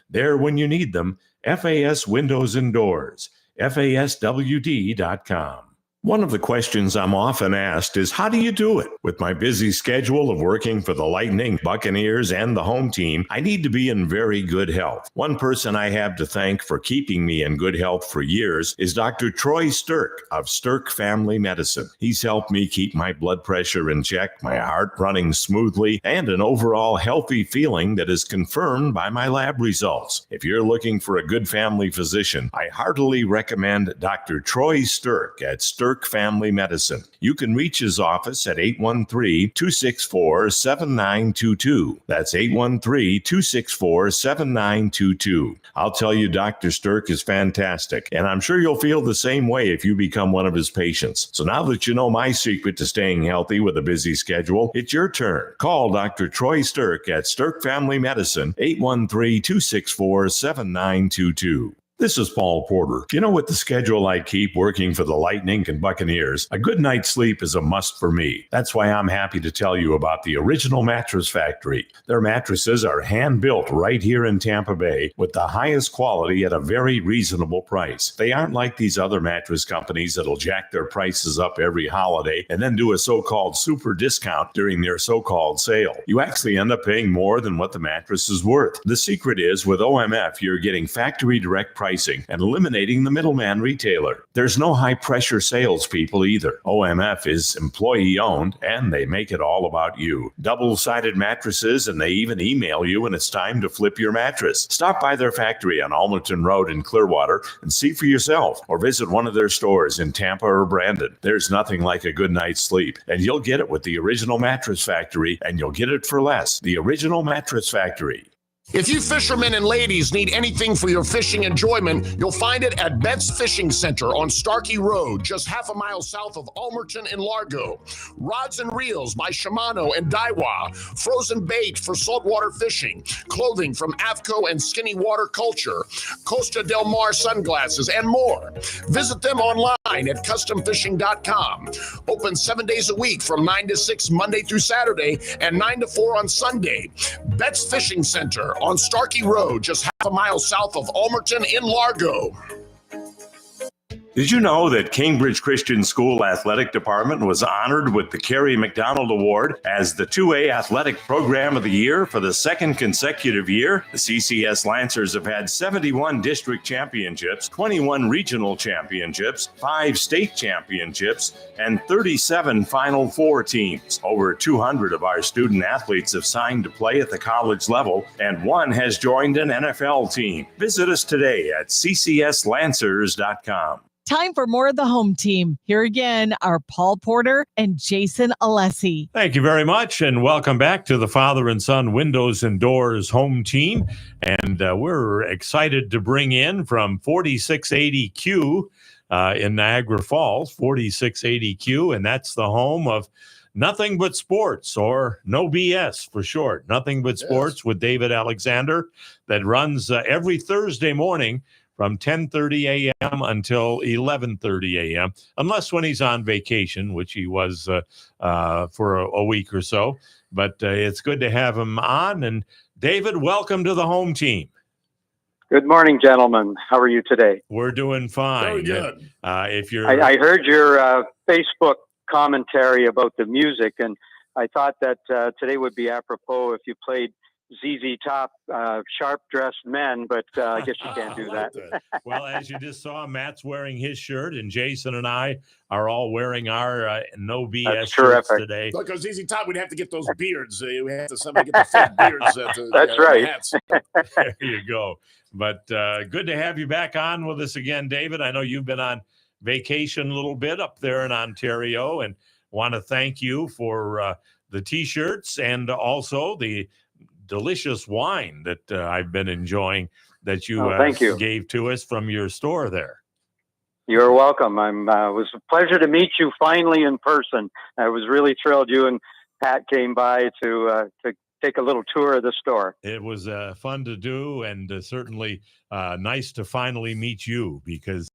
There when you need them, FAS Windows and Doors, faswd.com. One of the questions I'm often asked is, how do you do it? With my busy schedule of working for the Lightning, Buccaneers, and the home team, I need to be in very good health. One person I have to thank for keeping me in good health for years is Dr. Troy Stirk of Stirk Family Medicine. He's helped me keep my blood pressure in check, my heart running smoothly, and an overall healthy feeling that is confirmed by my lab results. If you're looking for a good family physician, I heartily recommend Dr. Troy Stirk at Stirk Stirk Family Medicine. You can reach his office at 813-264-7922. That's 813-264-7922. I'll tell you, Dr. Stirk is fantastic, and I'm sure you'll feel the same way if you become one of his patients. So now that you know my secret to staying healthy with a busy schedule, it's your turn. Call Dr. Troy Stirk at Stirk Family Medicine, 813-264-7922. This is Paul Porter. You know, with the schedule I keep working for the Lightning and Buccaneers, a good night's sleep is a must for me. That's why I'm happy to tell you about the Original Mattress Factory. Their mattresses are hand-built right here in Tampa Bay with the highest quality at a very reasonable price. They aren't like these other mattress companies that'll jack their prices up every holiday and then do a so-called super discount during their so-called sale. You actually end up paying more than what the mattress is worth. The secret is, with OMF, you're getting factory direct pricing and eliminating the middleman retailer. There's no high-pressure salespeople either. OMF is employee-owned, and they make it all about you. Double-sided mattresses, and they even email you when it's time to flip your mattress. Stop by their factory on Almerton Road in Clearwater and see for yourself, or visit one of their stores in Tampa or Brandon. There's nothing like a good night's sleep, and you'll get it with the Original Mattress Factory, and you'll get it for less. The Original Mattress Factory. If you fishermen and ladies need anything for your fishing enjoyment, you'll find it at Betts Fishing Center on Starkey Road, just half a mile south of Almerton and Largo. Rods and reels by Shimano and Daiwa, frozen bait for saltwater fishing, clothing from Avco and Skinny Water Culture, Costa Del Mar sunglasses, and more. Visit them online at customfishing.com. Open 7 days a week from 9 to 6 Monday through Saturday and 9 to 4 on Sunday. Betts Fishing Center on Starkey Road, just half a mile south of Almerton in Largo. Did you know that Cambridge Christian School Athletic Department was honored with the Kerry McDonald Award as the 2A Athletic Program of the Year for the second consecutive year? The CCS Lancers have had 71 district championships, 21 regional championships, 5 state championships, and 37 Final Four teams. Over 200 of our student athletes have signed to play at the college level, and one has joined an NFL team. Visit us today at ccslancers.com. Time for more of the home team. Here again are Paul Porter and Jason Alessi. Thank you very much, and welcome back to the Father and Son Windows and Doors home team. And we're excited to bring in from 4680Q in Niagara Falls, 4680Q, and that's the home of Nothing But Sports, or No BS for short. Nothing But Sports with David Alexander, that runs every Thursday morning from 10:30 a.m. until 11:30 a.m., unless when he's on vacation, which he was for a week or so. But it's good to have him on. And David, welcome to the home team. Good morning, gentlemen. How are you today? We're doing fine. Very good. If you're, I heard your Facebook commentary about the music, and I thought that today would be apropos if you played ZZ Top, Sharp-Dressed Men, but I guess you can't do that. Well, as you just saw, Matt's wearing his shirt, and Jason and I are all wearing our No BS shirts today. Look, because ZZ Top, we'd have to get those beards. We have to somehow get the fake beards. That's right. Hats. There you go. But good to have you back on with us again, David. I know you've been on vacation a little bit up there in Ontario, and want to thank you for the T-shirts and also the delicious wine that I've been enjoying that you, gave to us from your store there. You're welcome. It was a pleasure to meet you finally in person. I was really thrilled you and Pat came by to take a little tour of the store. It was fun to do, and certainly nice to finally meet you, because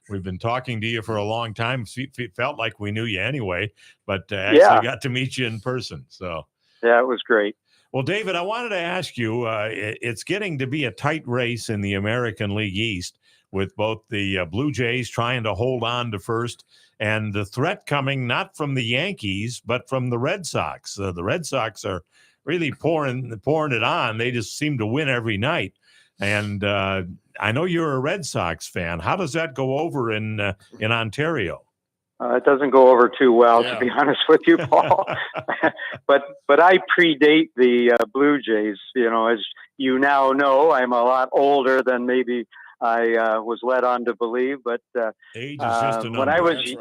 we've been talking to you for a long time. It felt like we knew you anyway, but actually got to meet you in person. So yeah, it was great. Well, David, I wanted to ask you, it's getting to be a tight race in the American League East, with both the Blue Jays trying to hold on to first, and the threat coming not from the Yankees, but from the Red Sox. The Red Sox are really pouring it on. They just seem to win every night. And I know you're a Red Sox fan. How does that go over in Ontario? It doesn't go over too well, to be honest with you, Paul. but I predate the Blue Jays. You know, as you now know, I'm a lot older than maybe I was led on to believe. But age is just a number. when I was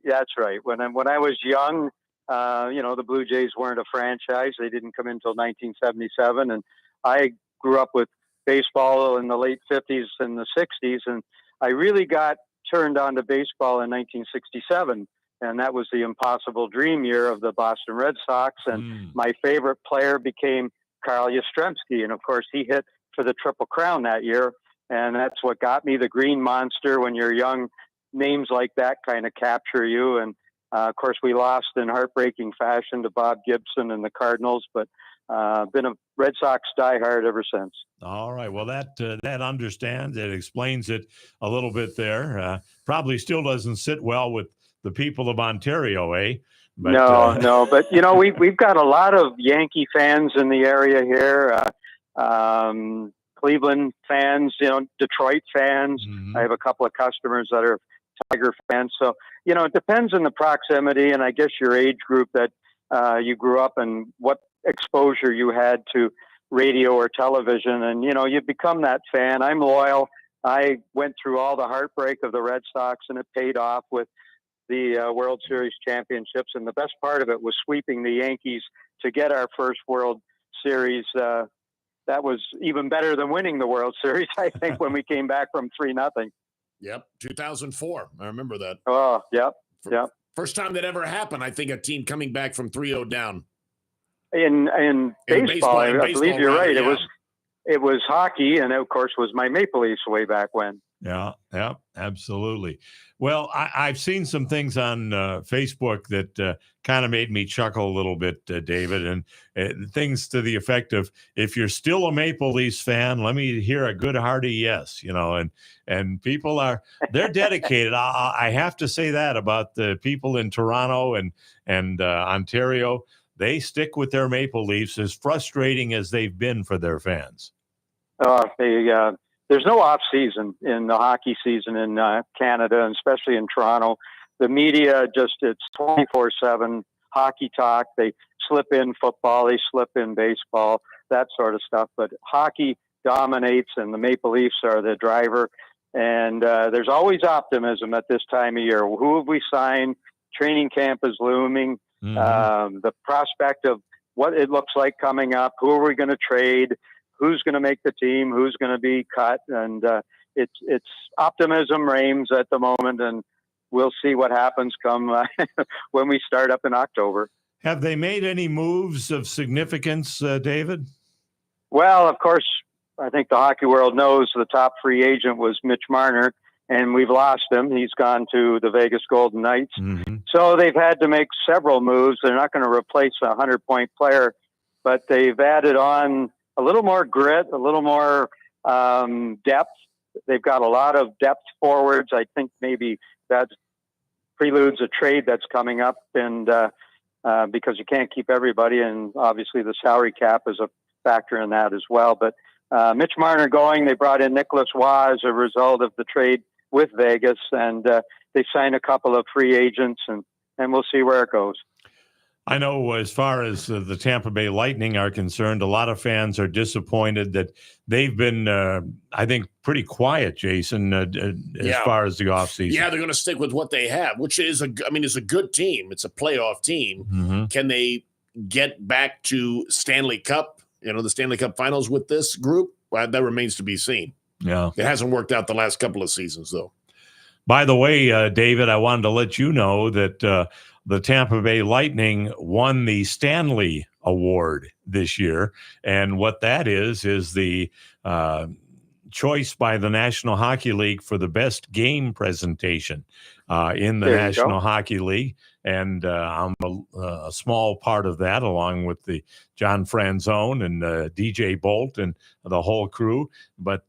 That's right. When I was young, the Blue Jays weren't a franchise. They didn't come in until 1977, and I grew up with baseball in the late 50s and the 60s, and I really got turned on to baseball in 1967, and that was the impossible dream year of the Boston Red Sox, and my favorite player became Carl Yastrzemski, and of course he hit for the Triple Crown that year, and that's what got me the Green Monster. When you're young, names like that kind of capture you, and of course we lost in heartbreaking fashion to Bob Gibson and the Cardinals, but been a Red Sox diehard ever since. All right. Well, that understands it, explains it a little bit there. Probably still doesn't sit well with the people of Ontario, eh? But, no. But we've got a lot of Yankee fans in the area here. Cleveland fans, Detroit fans. Mm-hmm. I have a couple of customers that are Tiger fans. So it depends on the proximity and I guess your age group that you grew up and what exposure you had to radio or television, and you become that fan. I'm loyal. I went through all the heartbreak of the Red Sox, and it paid off with the World Series championships. And the best part of it was sweeping the Yankees to get our first World Series. That was even better than winning the World Series, I think, when we came back from 3-0. Yep, 2004. I remember that. Oh, yep. First time that ever happened. I think a team coming back from 3-0 down. In baseball, I believe you're right. Yeah. It was hockey, and of course was my Maple Leafs way back when. Yeah, absolutely. Well, I've seen some things on Facebook that kind of made me chuckle a little bit, David, and things to the effect of, if you're still a Maple Leafs fan, let me hear a good hearty yes, and people they're dedicated. I have to say that about the people in Toronto and Ontario. They stick with their Maple Leafs, as frustrating as they've been for their fans. There's no off season in the hockey season in Canada, and especially in Toronto. The media it's 24/7 hockey talk. They slip in football, they slip in baseball, that sort of stuff. But hockey dominates, and the Maple Leafs are the driver. And there's always optimism at this time of year. Who have we signed? Training camp is looming. Mm-hmm. The prospect of what it looks like coming up. Who are we going to trade? Who's going to make the team? Who's going to be cut? And it's optimism reigns at the moment, and we'll see what happens come when we start up in October. Have they made any moves of significance, David? Well, of course, I think the hockey world knows the top free agent was Mitch Marner, and we've lost him. He's gone to the Vegas Golden Knights. Mm-hmm. So they've had to make several moves. They're not going to replace a 100-point player, but they've added on a little more grit, a little more depth. They've got a lot of depth forwards. I think maybe that preludes a trade that's coming up, and because you can't keep everybody, and obviously the salary cap is a factor in that as well. But Mitch Marner going, they brought in Nicholas Waugh as a result of the trade with Vegas, and they signed a couple of free agents, and we'll see where it goes. I know as far as the Tampa Bay Lightning are concerned, a lot of fans are disappointed that they've been, I think, pretty quiet, Jason, as far as the offseason. Yeah, they're going to stick with what they have, which is a good team. It's a playoff team. Mm-hmm. Can they get back to Stanley Cup, the Stanley Cup finals with this group? Well, that remains to be seen. Yeah. It hasn't worked out the last couple of seasons, though. By the way, David, I wanted to let you know that the Tampa Bay Lightning won the Stanley Award this year. And what that is the choice by the National Hockey League for the best game presentation in the National Hockey League. And I'm a small part of that, along with the John Franzone and DJ Bolt and the whole crew. But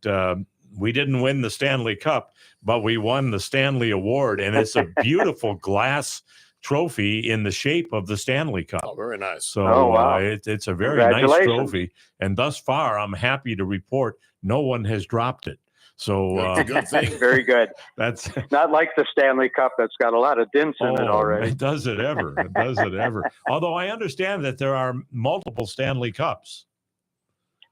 we didn't win the Stanley Cup, but we won the Stanley Award. And it's a beautiful glass trophy in the shape of the Stanley Cup. Oh, very nice. So wow. It's a very nice trophy. And thus far, I'm happy to report no one has dropped it. So good thing. Very good. That's not like the Stanley Cup that's got a lot of dents in it already. It does it ever. It does it ever. Although I understand that there are multiple Stanley Cups.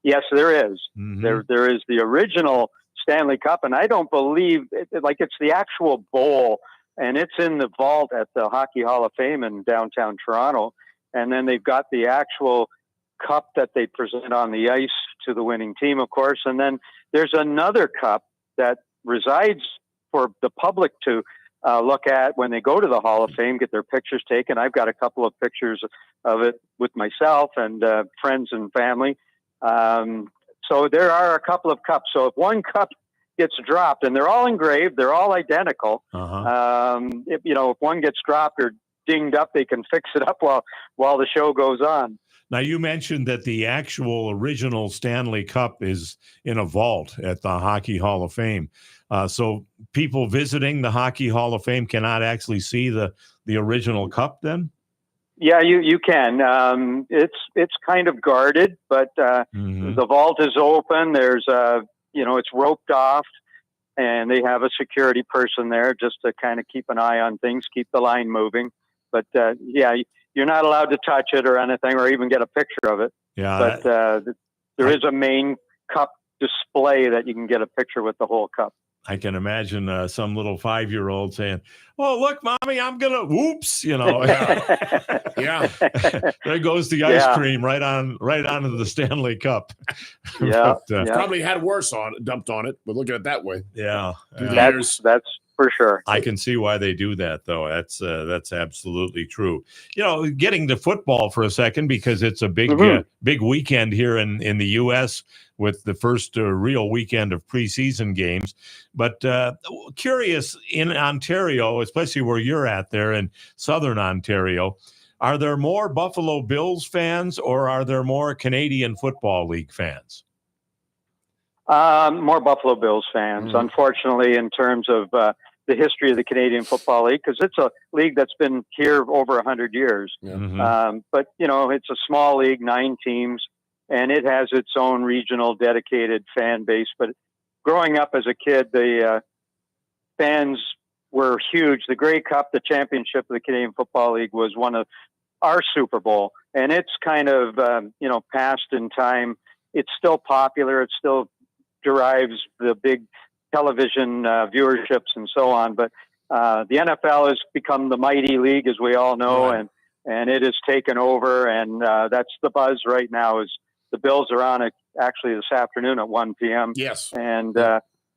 Yes, there is. Mm-hmm. There is the original Stanley Cup, and I don't believe it's the actual bowl. and it's in the vault at the Hockey Hall of Fame in downtown Toronto. And then they've got the actual cup that they present on the ice to the winning team, of course. And then there's another cup that resides for the public to look at when they go to the Hall of Fame, get their pictures taken. I've got a couple of pictures of it with myself and friends and family. So there are a couple of cups. So if one cup gets dropped, and they're all engraved, they're all identical. If one gets dropped or dinged up, they can fix it up while the show goes on. Now, you mentioned that the actual original Stanley Cup is in a vault at the Hockey Hall of Fame. So people visiting the Hockey Hall of Fame cannot actually see the original cup then? Yeah, you can. It's kind of guarded, but the vault is open. There's it's roped off, and they have a security person there just to kind of keep an eye on things, keep the line moving. But you're not allowed to touch it or anything, or even get a picture of it. Yeah, but there is a main cup display that you can get a picture with the whole cup. I can imagine some little 5-year-old saying, "Oh, look, Mommy, I'm gonna whoops," Yeah. There goes the ice cream right onto the Stanley Cup. Yeah, Probably had worse dumped on it, but look at it that way. Yeah, that's for sure. I can see why they do that, though. That's absolutely true. Getting to football for a second, because it's a big big weekend here in the U.S. with the first real weekend of preseason games. But curious, in Ontario, especially where you're at there in southern Ontario, are there more Buffalo Bills fans or are there more Canadian Football League fans? More Buffalo Bills fans, unfortunately, in terms of the history of the Canadian Football League, because it's a league that's been here over 100 years. But, it's a small league, 9 teams, and it has its own regional dedicated fan base. But growing up as a kid, the fans were huge. The Grey Cup, the championship of the Canadian Football League, was one of our Super Bowl, and it's kind of, passed in time. It's still popular. It still derives the big television viewerships and so on. But the NFL has become the mighty league, as we all know, and it has taken over. And that's the buzz right now. Is the Bills are on it actually this afternoon at 1 p.m. Yes, and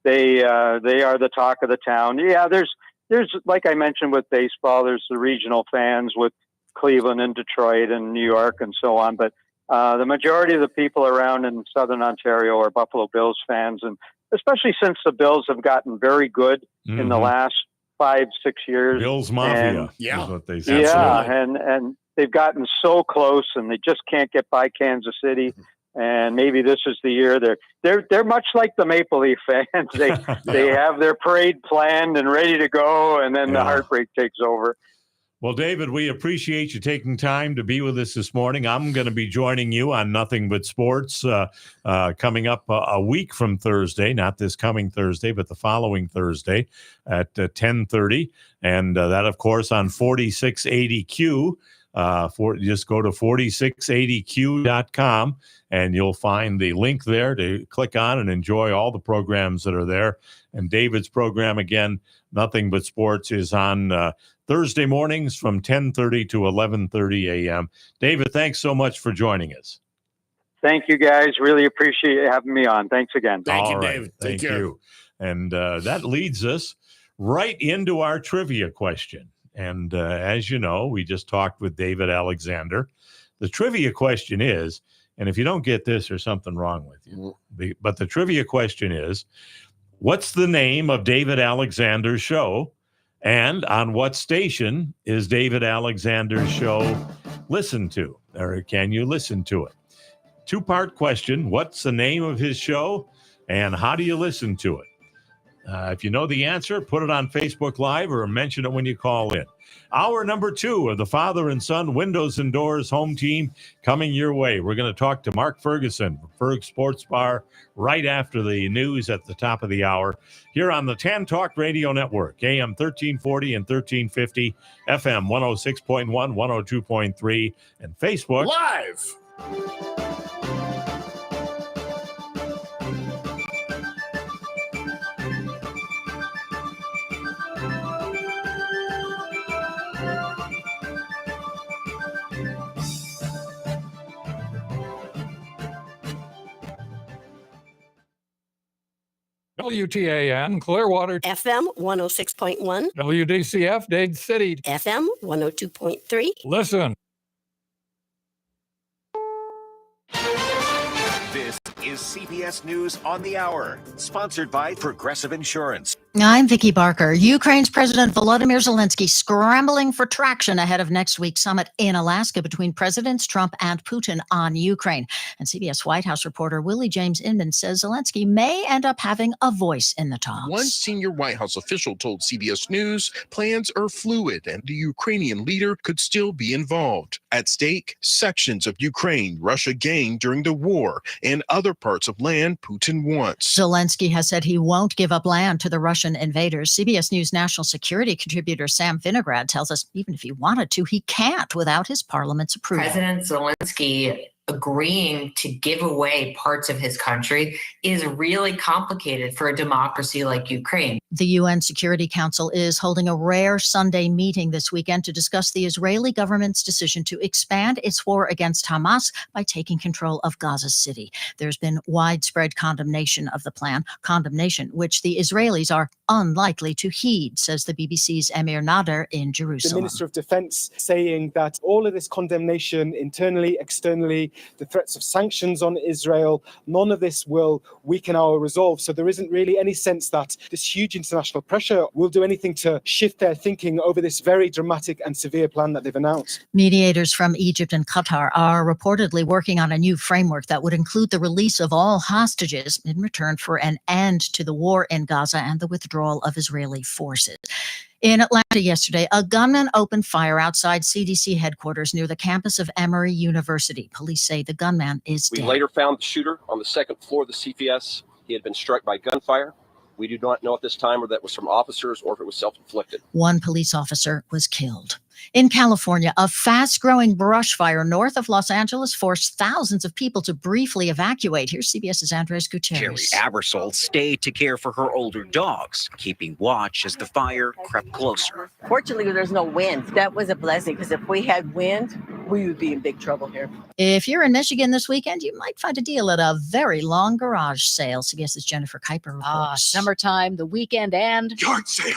they are the talk of the town. Yeah, there's like I mentioned with baseball, there's the regional fans with Cleveland and Detroit and New York and so on. But the majority of the people around in Southern Ontario are Buffalo Bills fans, and especially since the Bills have gotten very good in the last 5-6 years. Bills Mafia, is what they say. Yeah, and they've gotten so close, and they just can't get by Kansas City. And maybe this is the year. They're much like the Maple Leaf fans. They have their parade planned and ready to go, and then the heartbreak takes over. Well, David, we appreciate you taking time to be with us this morning. I'm going to be joining you on Nothing But Sports coming up a week from Thursday, not this coming Thursday, but the following Thursday at 10:30. And that, of course, on 4680Q. Just go to 4680q.com and you'll find the link there to click on and enjoy all the programs that are there. And David's program, again, Nothing But Sports, is on Thursday mornings from 10:30 to 11:30 a.m. David, thanks so much for joining us. Thank you, guys. Really appreciate you having me on. Thanks again. Thank you, David. Thank you. And that leads us right into our trivia question. And as you know, we just talked with David Alexander. The trivia question is, and if you don't get this, there's something wrong with you. But the trivia question is, what's the name of David Alexander's show? And on what station is David Alexander's show listened to? Or can you listen to it? 2-part question. What's the name of his show? And how do you listen to it? If you know the answer, put it on Facebook Live or mention it when you call in. Hour number 2 of the Father and Son Windows and Doors Home Team coming your way. We're going to talk to Mark Ferguson from Ferg Sports Bar right after the news at the top of the hour here on the TAN Talk Radio Network, AM 1340 and 1350, FM 106.1, 102.3, and Facebook Live. WTAN, Clearwater. FM 106.1. WDCF, Dade City. FM 102.3. Listen. This is CBS News on the Hour, sponsored by Progressive Insurance. I'm Vicki Barker. Ukraine's President Volodymyr Zelensky scrambling for traction ahead of next week's summit in Alaska between Presidents Trump and Putin on Ukraine. And CBS White House reporter Willie James Inman says Zelensky may end up having a voice in the talks. One senior White House official told CBS News plans are fluid and the Ukrainian leader could still be involved. At stake, sections of Ukraine Russia gained during the war and other parts of land Putin wants. Zelensky has said he won't give up land to the Russian invaders. CBS News national security contributor Sam Vinograd tells us even if he wanted to, he can't without his parliament's approval. President Zelensky agreeing to give away parts of his country is really complicated for a democracy like Ukraine. The UN Security Council is holding a rare Sunday meeting this weekend to discuss the Israeli government's decision to expand its war against Hamas by taking control of Gaza City. There's been widespread condemnation of the plan, condemnation which the Israelis are unlikely to heed, says the BBC's Amir Nader in Jerusalem. The Minister of Defense saying that all of this condemnation internally, externally, the threats of sanctions on Israel, none of this will weaken our resolve. So there isn't really any sense that this huge international pressure will do anything to shift their thinking over this very dramatic and severe plan that they've announced. Mediators from Egypt and Qatar are reportedly working on a new framework that would include the release of all hostages in return for an end to the war in Gaza and the withdrawal of Israeli forces. In Atlanta yesterday, a gunman opened fire outside CDC headquarters near the campus of Emory University. Police say the gunman is dead. We later found the shooter on the second floor of the CPS. He had been struck by gunfire. We do not know at this time whether that was from officers or if it was self-inflicted. One police officer was killed. In California, a fast-growing brush fire north of Los Angeles forced thousands of people to briefly evacuate. Here's CBS's Andres Gutierrez. Jerry Abersol stayed to care for her older dogs, keeping watch as the fire crept closer. Fortunately, there's no wind. That was a blessing, because if we had wind, we would be in big trouble here. If you're in Michigan this weekend, you might find a deal at a very long garage sale. CBS's Jennifer Kuiper reports. Summertime, the weekend, and Yard sale!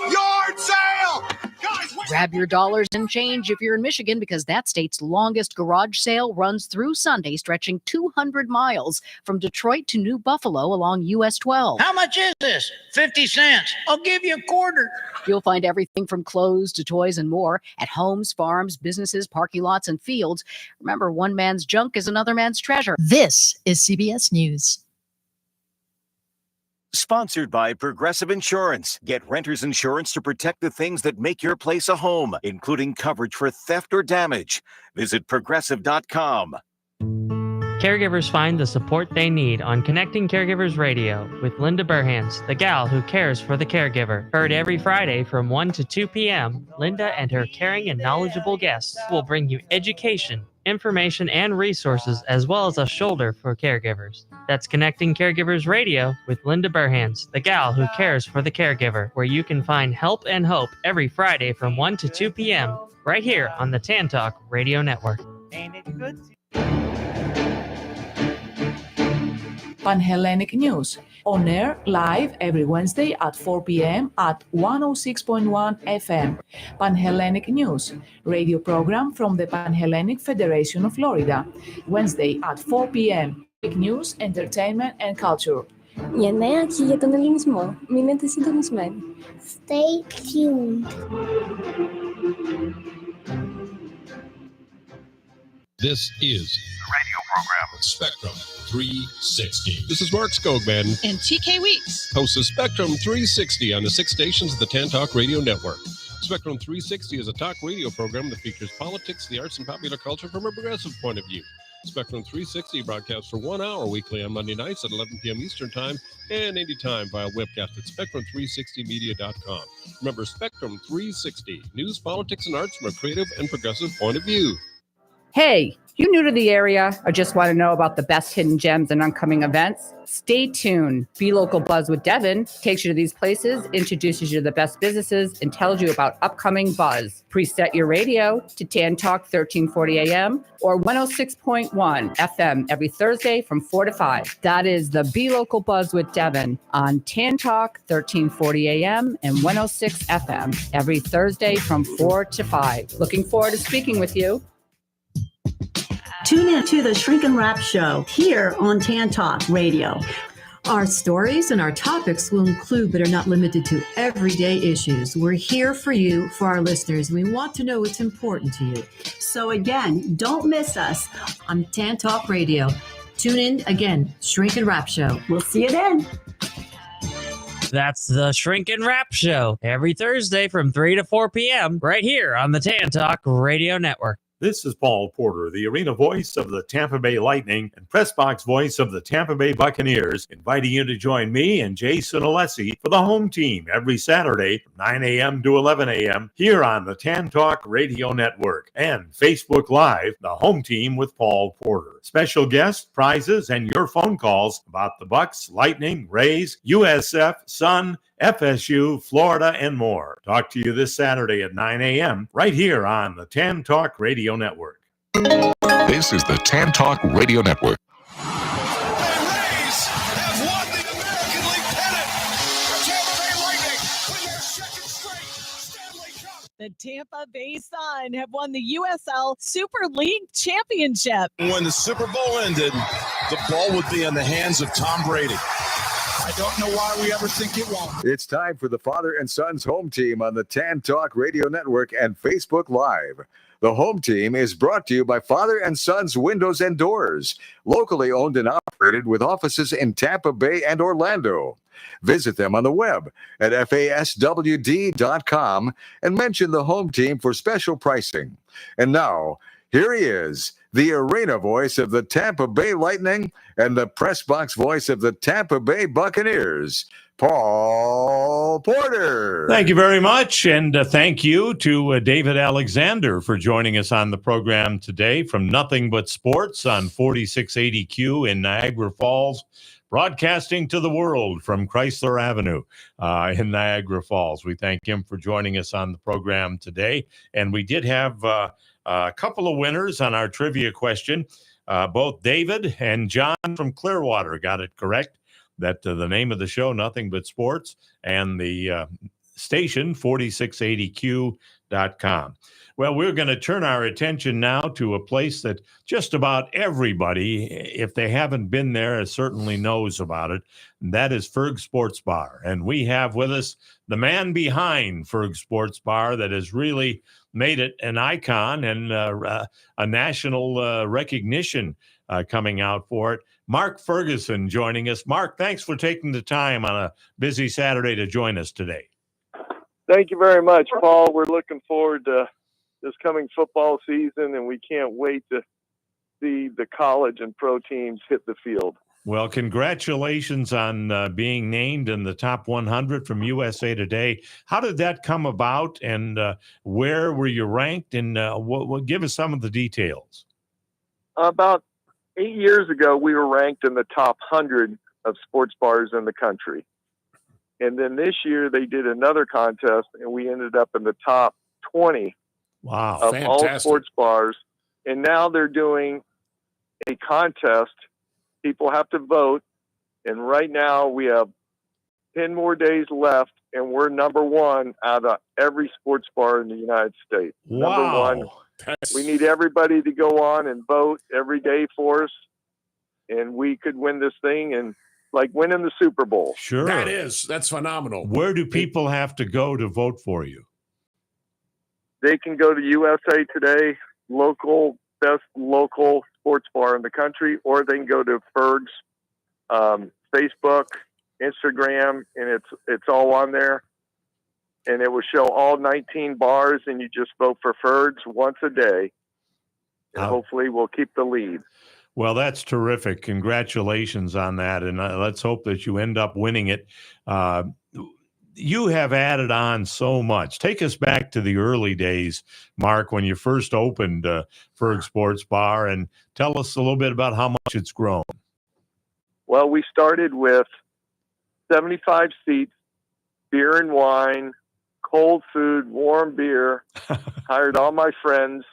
Yard sale! Guys, grab your dollars and change if you're in Michigan, because that state's longest garage sale runs through Sunday, stretching 200 miles from Detroit to New Buffalo along US 12. How much is this? 50 cents. I'll give you a quarter. You'll find everything from clothes to toys and more at homes, farms, businesses, parking lots, and fields. Remember, one man's junk is another man's treasure. This is CBS News. Sponsored by Progressive Insurance. Get renter's insurance to protect the things that make your place a home, including coverage for theft or damage. Visit Progressive.com. Caregivers find the support they need on Connecting Caregivers Radio with Linda Burhans, the gal who cares for the caregiver. Heard every Friday from 1 to 2 p.m., Linda and her caring and knowledgeable guests will bring you education, information, and resources, as well as a shoulder for caregivers. That's Connecting Caregivers Radio with Linda Burhans, the gal who cares for the caregiver, where you can find help and hope every Friday from 1 to 2 p.m. right here on the Tan Talk Radio Network. Ain't it good? Pan-Hellenic News, on air live every Wednesday at 4 p.m. at 106.1 FM. Pan-Hellenic News, radio program from the Pan-Hellenic Federation of Florida. Wednesday at 4 p.m. News, entertainment and culture. Για νέα και για τον ελληνισμό. Μείνετε συντονισμένοι. Stay tuned. This is the radio program Spectrum 360. This is Mark Skogman and TK Weeks, host of Spectrum 360 on the 6 stations of the Tan Talk Radio Network. Spectrum 360 is a talk radio program that features politics, the arts, and popular culture from a progressive point of view. Spectrum 360 broadcasts for 1 hour weekly on Monday nights at 11 p.m. Eastern Time and anytime via webcast at spectrum360media.com. Remember, Spectrum 360, news, politics, and arts from a creative and progressive point of view. Hey, you new to the area or just want to know about the best hidden gems and upcoming events? Stay tuned. Be Local Buzz with Devin takes you to these places, introduces you to the best businesses, and tells you about upcoming buzz. Preset your radio to Tan Talk 1340 AM or 106.1 FM every Thursday from 4 to 5. That is the Be Local Buzz with Devin on Tan Talk 1340 AM and 106 FM every Thursday from 4 to 5. Looking forward to speaking with you. Tune in to the Shrink and Wrap Show here on Tan Talk Radio. Our stories and our topics will include, but are not limited to, everyday issues. We're here for you, for our listeners. We want to know what's important to you. So again, don't miss us on Tan Talk Radio. Tune in again, Shrink and Wrap Show. We'll see you then. That's the Shrink and Wrap Show every Thursday from 3 to 4 p.m. right here on the Tan Talk Radio Network. This is Paul Porter, the arena voice of the Tampa Bay Lightning and press box voice of the Tampa Bay Buccaneers, inviting you to join me and Jason Alessi for the home team every Saturday from 9 a.m. to 11 a.m. here on the Tan Talk Radio Network and Facebook Live, the home team with Paul Porter. Special guests, prizes, and your phone calls about the Bucs, Lightning, Rays, USF, Sun, FSU, Florida, and more. Talk to you this Saturday at 9 a.m. right here on the Tan Talk Radio Network. This is the Tan Talk Radio Network. The Tampa Bay Sun have won the USL Super League Championship. When the Super Bowl ended, the ball would be in the hands of Tom Brady. I don't know why we ever think it won't. It's time for the Father and Son's home team on the Tan Talk Radio Network and Facebook Live. The home team is brought to you by Father and Son's Windows and Doors, locally owned and operated with offices in Tampa Bay and Orlando. Visit them on the web at faswd.com and mention the home team for special pricing. And now, here he is, the arena voice of the Tampa Bay Lightning and the press box voice of the Tampa Bay Buccaneers, Paul Porter. Thank you very much, and thank you to David Alexander for joining us on the program today from Nothing But Sports on 4680Q in Niagara Falls, broadcasting to the world from Chrysler Avenue in Niagara Falls. We thank him for joining us on the program today, and we did have a couple of winners on our trivia question. Both David and John from Clearwater got it correct. That the name of the show, Nothing But Sports, and the station, 4680q.com. Well, we're going to turn our attention now to a place that just about everybody, if they haven't been there, certainly knows about it. And that is Ferg Sports Bar. And we have with us the man behind Ferg Sports Bar that has really made it an icon and a national recognition coming out for it. Mark Ferguson joining us. Mark, thanks for taking the time on a busy Saturday to join us today. Thank you very much, Paul. We're looking forward to this coming football season, and we can't wait to see the college and pro teams hit the field. Well, congratulations on being named in the top 100 from USA Today. How did that come about, and where were you ranked? And give us some of the details. About 8 years ago, we were ranked in the top 100 of sports bars in the country. And then this year, they did another contest, and we ended up in the top 20 wow, of fantastic. all sports bars. And now they're doing a contest. People have to vote. And right now, we have 10 more days left, and we're number one out of every sports bar in the United States. Wow. Number one. We need everybody to go on and vote every day for us, and we could win this thing and like winning the Super Bowl. Sure. That's phenomenal. Where do people have to go to vote for you? They can go to USA Today, best local sports bar in the country, or they can go to Ferg's Facebook, Instagram, and it's all on there. And it will show all 19 bars, and you just vote for Ferg's once a day. And hopefully we'll keep the lead. Well, that's terrific. Congratulations on that. And let's hope that you end up winning it. you have added on so much. Take us back to the early days, Mark, when you first opened Ferg Sports Bar, and tell us a little bit about how much it's grown. Well, we started with 75 seats, beer and wine, cold food, warm beer, hired all my friends.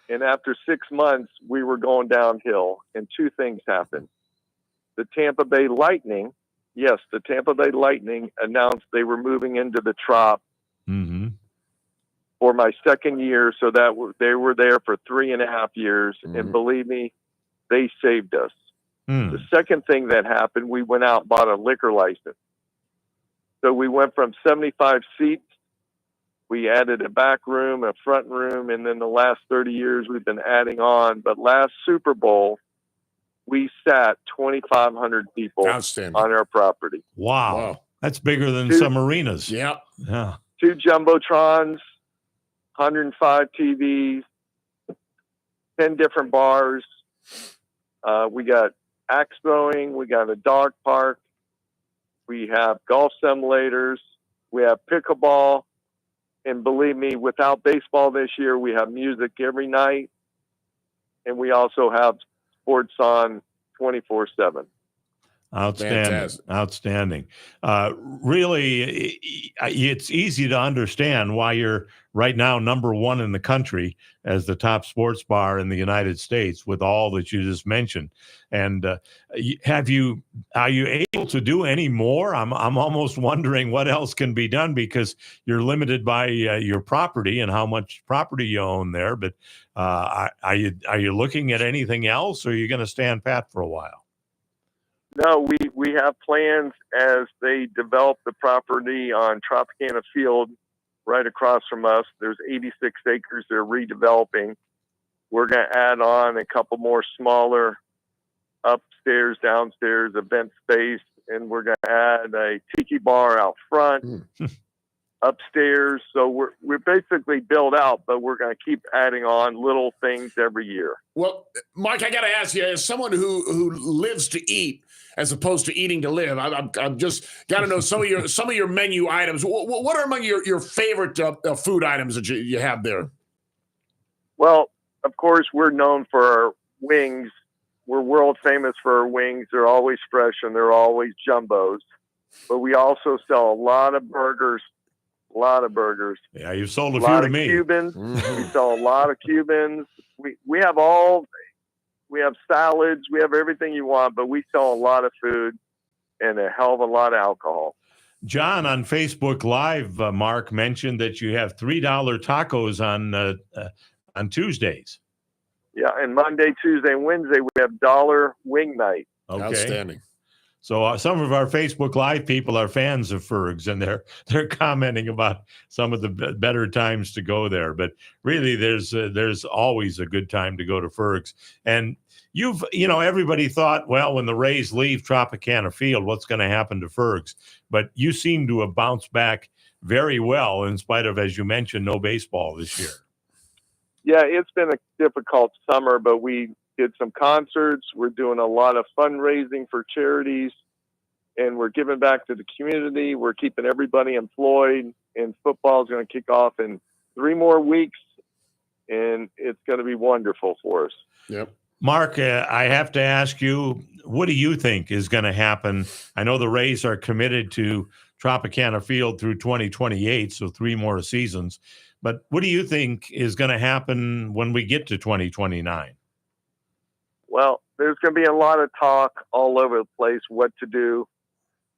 And after 6 months, we were going downhill, and two things happened. The Tampa Bay Lightning announced they were moving into the Trop for my second year, so that they were there for 3.5 years. And believe me, they saved us. The second thing that happened, we went out and bought a liquor license. So we went from 75 seats. We added a back room, a front room, and then the last 30 years we've been adding on. But last Super Bowl, we sat 2,500 people on our property. Wow. That's bigger than some arenas. Yeah. 2 Jumbotrons, 105 TVs, 10 different bars. We got axe throwing. We got a dog park. We have golf simulators. We have pickleball. And believe me, without baseball this year, we have music every night. And we also have sports on 24/7. Outstanding. Really, it's easy to understand why you're right now number one in the country as the top sports bar in the United States with all that you just mentioned. And are you able to do any more? I'm almost wondering what else can be done, because you're limited by your property and how much property you own there. But are you looking at anything else, or are you going to stand pat for a while? No, we have plans as they develop the property on Tropicana Field right across from us. There's 86 acres they're redeveloping. We're going to add on a couple more smaller upstairs, downstairs event space, and we're going to add a tiki bar out front, upstairs. So we're basically built out, but we're going to keep adding on little things every year. Well, Mark, I got to ask you, as someone who lives to eat as opposed to eating to live, I'm just got to know some of your menu items. What are among your favorite food items that you have there? Well, of course, we're known for our wings. We're world famous for our wings. They're always fresh and they're always jumbos. But we also sell a lot of burgers. Yeah, you've sold a few lot to of me. Cubans. We sell a lot of Cubans. We have salads. We have everything you want, but we sell a lot of food and a hell of a lot of alcohol. John on Facebook Live, Mark mentioned that you have $3 tacos on Tuesdays. Yeah, and Monday, Tuesday, and Wednesday we have dollar wing night. Okay. Outstanding. So some of our Facebook Live people are fans of Ferg's, and they're commenting about some of the better times to go there. But really, there's always a good time to go to Ferg's. And everybody thought, well, when the Rays leave Tropicana Field, what's going to happen to Ferg's? But you seem to have bounced back very well in spite of, as you mentioned, no baseball this year. Yeah, it's been a difficult summer, but we did some concerts. We're doing a lot of fundraising for charities, and we're giving back to the community. We're keeping everybody employed, and football is going to kick off in 3 more weeks, and it's going to be wonderful for us. Yep. Mark, I have to ask you, what do you think is going to happen? I know the Rays are committed to Tropicana Field through 2028, so 3 more seasons. But what do you think is going to happen when we get to 2029? Well, there's going to be a lot of talk all over the place what to do.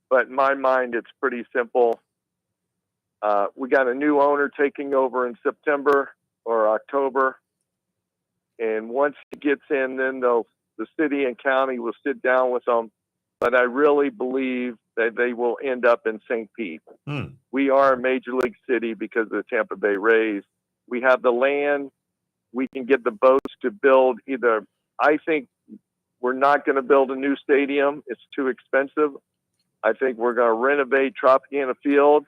But in my mind, it's pretty simple. We got a new owner taking over in September or October. And once he gets in, then the city and county will sit down with them. But I really believe that they will end up in St. Pete. We are a major league city because of the Tampa Bay Rays. We have the land. We can get the boats to build either. I think we're not going to build a new stadium. It's too expensive. I think we're going to renovate Tropicana Field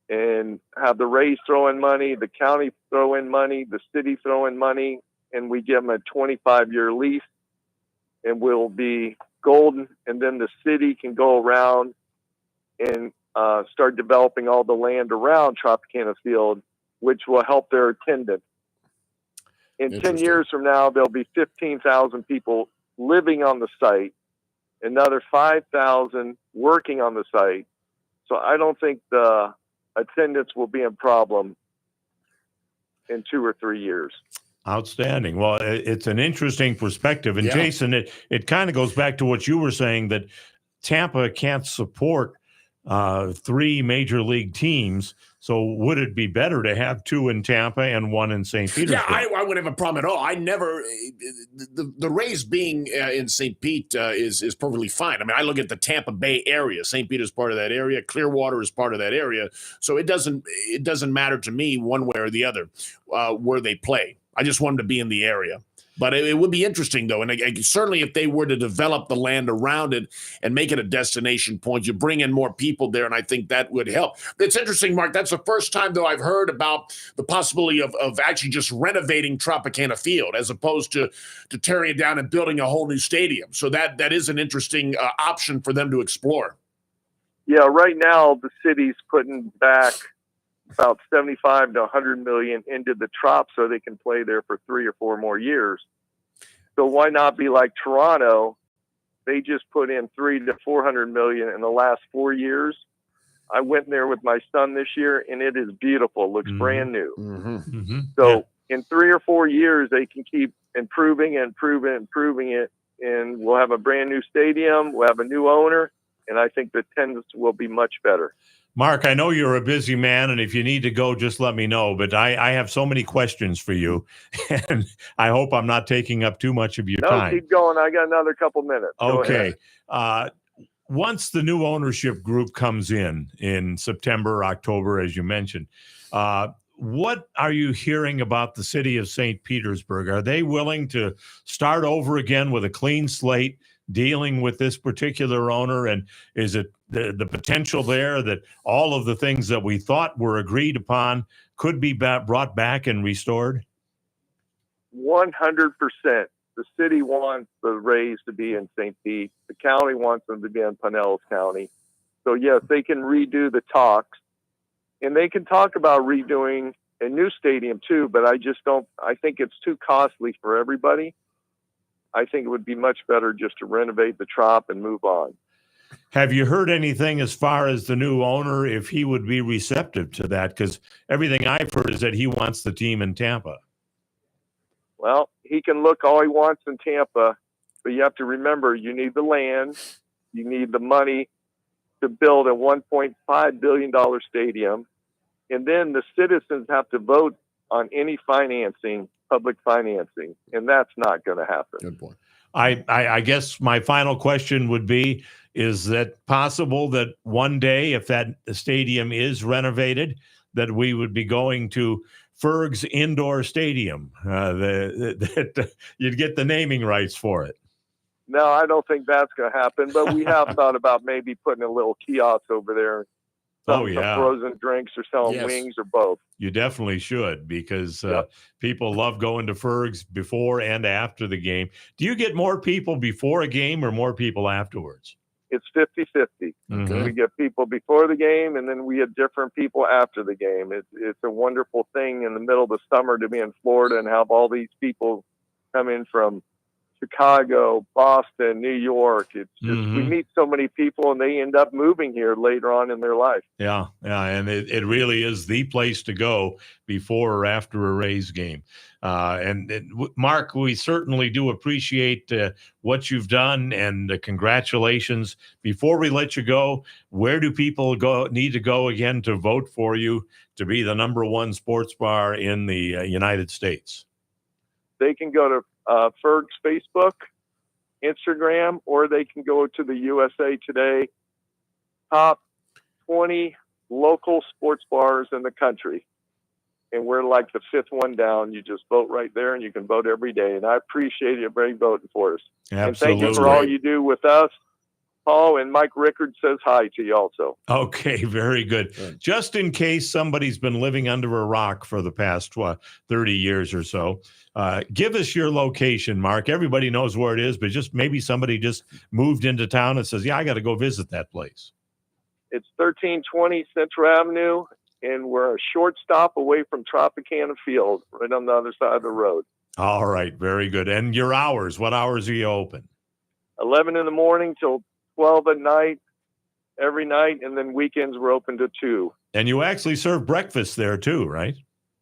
and have the Rays throw in money, the county throw in money, the city throw in money, and we give them a 25-year lease, and we'll be golden. And then the city can go around, and start developing all the land around Tropicana Field, which will help their attendance. In 10 years from now, there'll be 15,000 people living on the site, another 5,000 working on the site. So I don't think the attendance will be a problem in 2 or 3 years. Outstanding. Well, it's an interesting perspective. And Jason, it kind of goes back to what you were saying, that Tampa can't support 3 major league teams. So would it be better to have 2 in Tampa and 1 in St. Petersburg? Yeah, I wouldn't have a problem at all. I never the Rays being in St. Pete is perfectly fine. I mean, I look at the Tampa Bay area. St. Peter's part of that area. Clearwater is part of that area. So it doesn't matter to me one way or the other where they play. I just want them to be in the area. But it would be interesting, though, and certainly if they were to develop the land around it and make it a destination point, you bring in more people there, and I think that would help. It's interesting, Mark. That's the first time, though, I've heard about the possibility of actually just renovating Tropicana Field as opposed to tearing it down and building a whole new stadium. So that is an interesting option for them to explore. Yeah, right now the city's putting back about 75 to 100 million into the Trop so they can play there for 3 or 4 more years. So why not be like Toronto? They just put in 300 to 400 million in the last 4 years. I went there with my son this year, and it is beautiful. It looks brand new. So in 3 or 4 years, they can keep improving it, and we'll have a brand new stadium. We'll have a new owner, and I think the attendance will be much better. Mark, I know you're a busy man, and if you need to go, just let me know. But I have so many questions for you, and I hope I'm not taking up too much of your time. No, keep going. I got another couple minutes. Okay. Once the new ownership group comes in September, October, as you mentioned, what are you hearing about the city of St. Petersburg? Are they willing to start over again with a clean slate, dealing with this particular owner? And is it the potential there that all of the things that we thought were agreed upon could be brought back and restored? 100%. The city wants the Rays to be in St. Pete. The county wants them to be in Pinellas County. So, yes, they can redo the talks. And they can talk about redoing a new stadium, too, but I think it's too costly for everybody. I think it would be much better just to renovate the Trop and move on. Have you heard anything as far as the new owner, if he would be receptive to that? Because everything I've heard is that he wants the team in Tampa. Well, he can look all he wants in Tampa, but you have to remember, you need the land, you need the money to build a $1.5 billion stadium, and then the citizens have to vote on any financing, public financing, and that's not going to happen. Good point. I guess my final question would be, is that possible that one day, if that stadium is renovated, that we would be going to Ferg's Indoor Stadium, that you'd get the naming rights for it? No, I don't think that's going to happen, but we have thought about maybe putting a little kiosk over there. Some frozen drinks or selling wings or both. You definitely should, because people love going to Ferg's before and after the game. Do you get more people before a game or more people afterwards? It's 50-50. We get people before the game, and then we get different people after the game. It's a wonderful thing in the middle of the summer to be in Florida and have all these people come in from Chicago, Boston, New York. It's just we meet so many people, and they end up moving here later on in their life. Yeah, and it really is the place to go before or after a Rays game. Mark, we certainly do appreciate what you've done, and congratulations. Before we let you go, where do people need to go again to vote for you to be the #1 sports bar in the United States? They can go to Ferg's Facebook, Instagram, or they can go to the USA Today top 20 local sports bars in the country. And we're like the 5th one down. You just vote right there, and you can vote every day. And I appreciate everybody voting for us. Absolutely. And thank you for all you do with us. Paul, and Mike Rickard says hi to you also. Okay, very good. Just in case somebody's been living under a rock for the past 30 years or so, give us your location, Mark. Everybody knows where it is, but just maybe somebody just moved into town and says, yeah, I got to go visit that place. It's 1320 Central Avenue, and we're a short stop away from Tropicana Field, right on the other side of the road. All right, very good. And your hours, what hours are you open? 11 in the morning till 12 at night, every night, and then weekends we're open to 2. And you actually serve breakfast there too, right?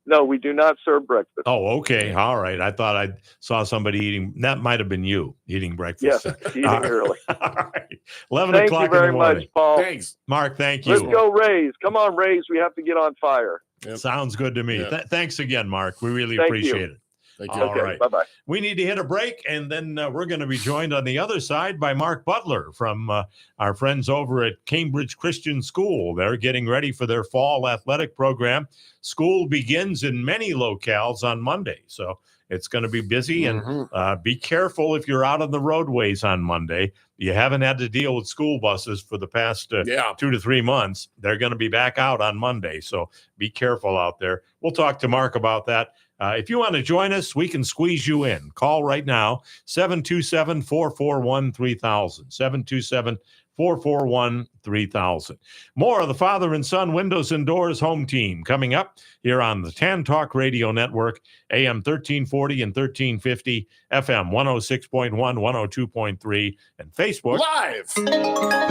No, we do not serve breakfast. Oh, okay. All right. I thought I saw somebody eating. That might have been you eating breakfast. Yes, eating early. All right. 11 Thank o'clock you very in the morning. much, Paul. Thanks. Mark, thank you. Let's go Rays. Come on, Rays. We have to get on fire. Sounds good to me. Yep. Thanks again, Mark. We really Thank appreciate you. it. Thank you. All right. Bye-bye. We need to hit a break, and then we're going to be joined on the other side by Mark Butler from our friends over at Cambridge Christian School. They're getting ready for their fall athletic program. School begins in many locales on Monday, so it's going to be busy. And be careful if you're out on the roadways on Monday. You haven't had to deal with school buses for the past 2 to 3 months. They're going to be back out on Monday, so be careful out there. We'll talk to Mark about that. If you want to join us, we can squeeze you in. Call right now, 727-441-3000, 727-441-3000. More of the Father and Son Windows and Doors Home Team coming up here on the Tan Talk Radio Network, AM 1340 and 1350, FM 106.1, 102.3, and Facebook Live.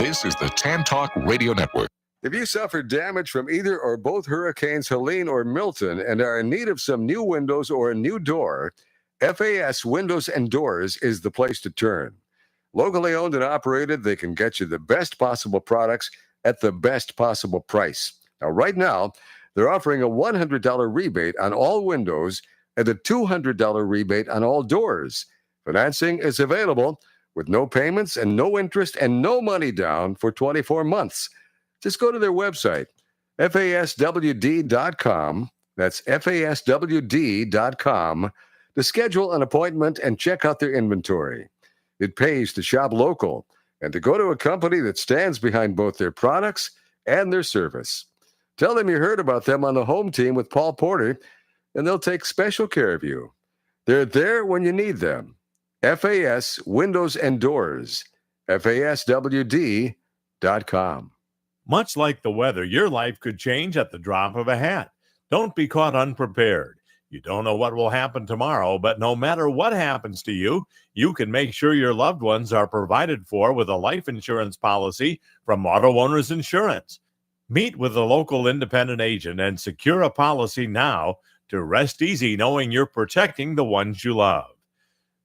This is the Tan Talk Radio Network. If you suffered damage from either or both Hurricanes Helene or Milton and are in need of some new windows or a new door, FAS Windows and Doors is the place to turn. Locally owned and operated, they can get you the best possible products at the best possible price. Now, right now, they're offering a $100 rebate on all windows and a $200 rebate on all doors. Financing is available with no payments and no interest and no money down for 24 months. Just go to their website, faswd.com. That's faswd.com to schedule an appointment and check out their inventory. It pays to shop local and to go to a company that stands behind both their products and their service. Tell them you heard about them on the Home Team with Paul Porter, and they'll take special care of you. They're there when you need them. FAS Windows and Doors, faswd.com. Much like the weather, your life could change at the drop of a hat. Don't be caught unprepared. You don't know what will happen tomorrow, but no matter what happens to you, you can make sure your loved ones are provided for with a life insurance policy from Auto Owners Insurance. Meet with a local independent agent and secure a policy now to rest easy knowing you're protecting the ones you love.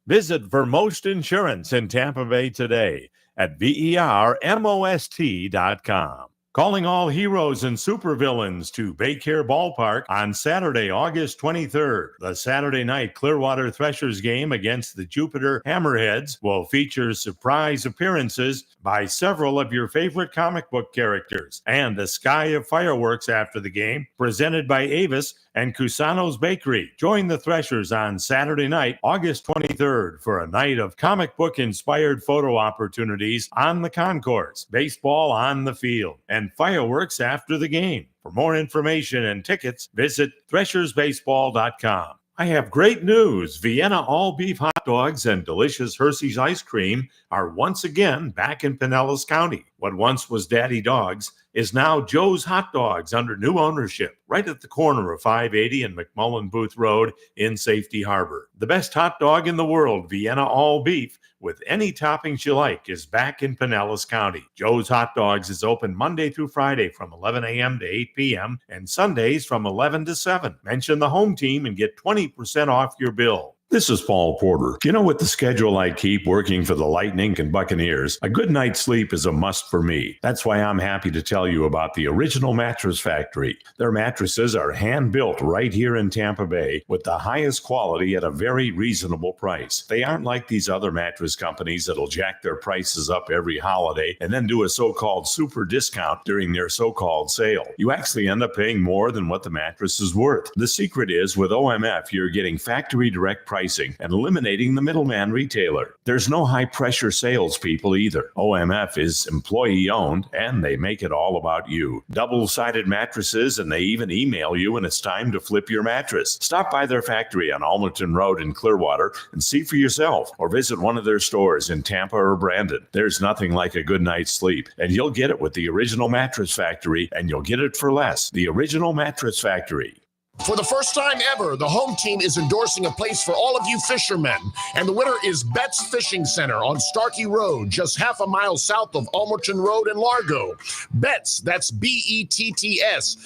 Visit Vermost Insurance in Tampa Bay today at vermost.com. Calling all heroes and supervillains to Baycare Ballpark on Saturday, August 23rd. The Saturday night Clearwater Threshers game against the Jupiter Hammerheads will feature surprise appearances by several of your favorite comic book characters and a sky of fireworks after the game presented by Avis and Cusano's Bakery. Join the Threshers on Saturday night, August 23rd for a night of comic book inspired photo opportunities on the concourse, baseball on the field, and fireworks after the game. For more information and tickets, visit threshersbaseball.com. I have great news. Vienna all-beef hot dogs and delicious Hershey's ice cream are once again back in Pinellas County. What once was Daddy Dogs is now Joe's Hot Dogs under new ownership, right at the corner of 580 and McMullen Booth Road in Safety Harbor. The best hot dog in the world, Vienna all-beef, with any toppings you like, is back in Pinellas County. Joe's Hot Dogs is open Monday through Friday from 11 a.m. to 8 p.m. and Sundays from 11 to 7. Mention the Home Team and get 20% off your bill. This is Paul Porter. You know, with the schedule I keep working for the Lightning and Buccaneers, a good night's sleep is a must for me. That's why I'm happy to tell you about the Original Mattress Factory. Their mattresses are hand-built right here in Tampa Bay with the highest quality at a very reasonable price. They aren't like these other mattress companies that'll jack their prices up every holiday and then do a so-called super discount during their so-called sale. You actually end up paying more than what the mattress is worth. The secret is with OMF, you're getting factory direct prices pricing and eliminating the middleman retailer. There's no high-pressure salespeople either. OMF is employee-owned, and they make it all about you. Double-sided mattresses, and they even email you when it's time to flip your mattress. Stop by their factory on Almerton Road in Clearwater and see for yourself, or visit one of their stores in Tampa or Brandon. There's nothing like a good night's sleep, and you'll get it with the Original Mattress Factory, and you'll get it for less. The Original Mattress Factory. For the first time ever, the home team is endorsing a place for all of you fishermen. And the winner is Betts Fishing Center on Starkey Road, just half a mile south of Almerton Road in Largo. Betts, that's Betts,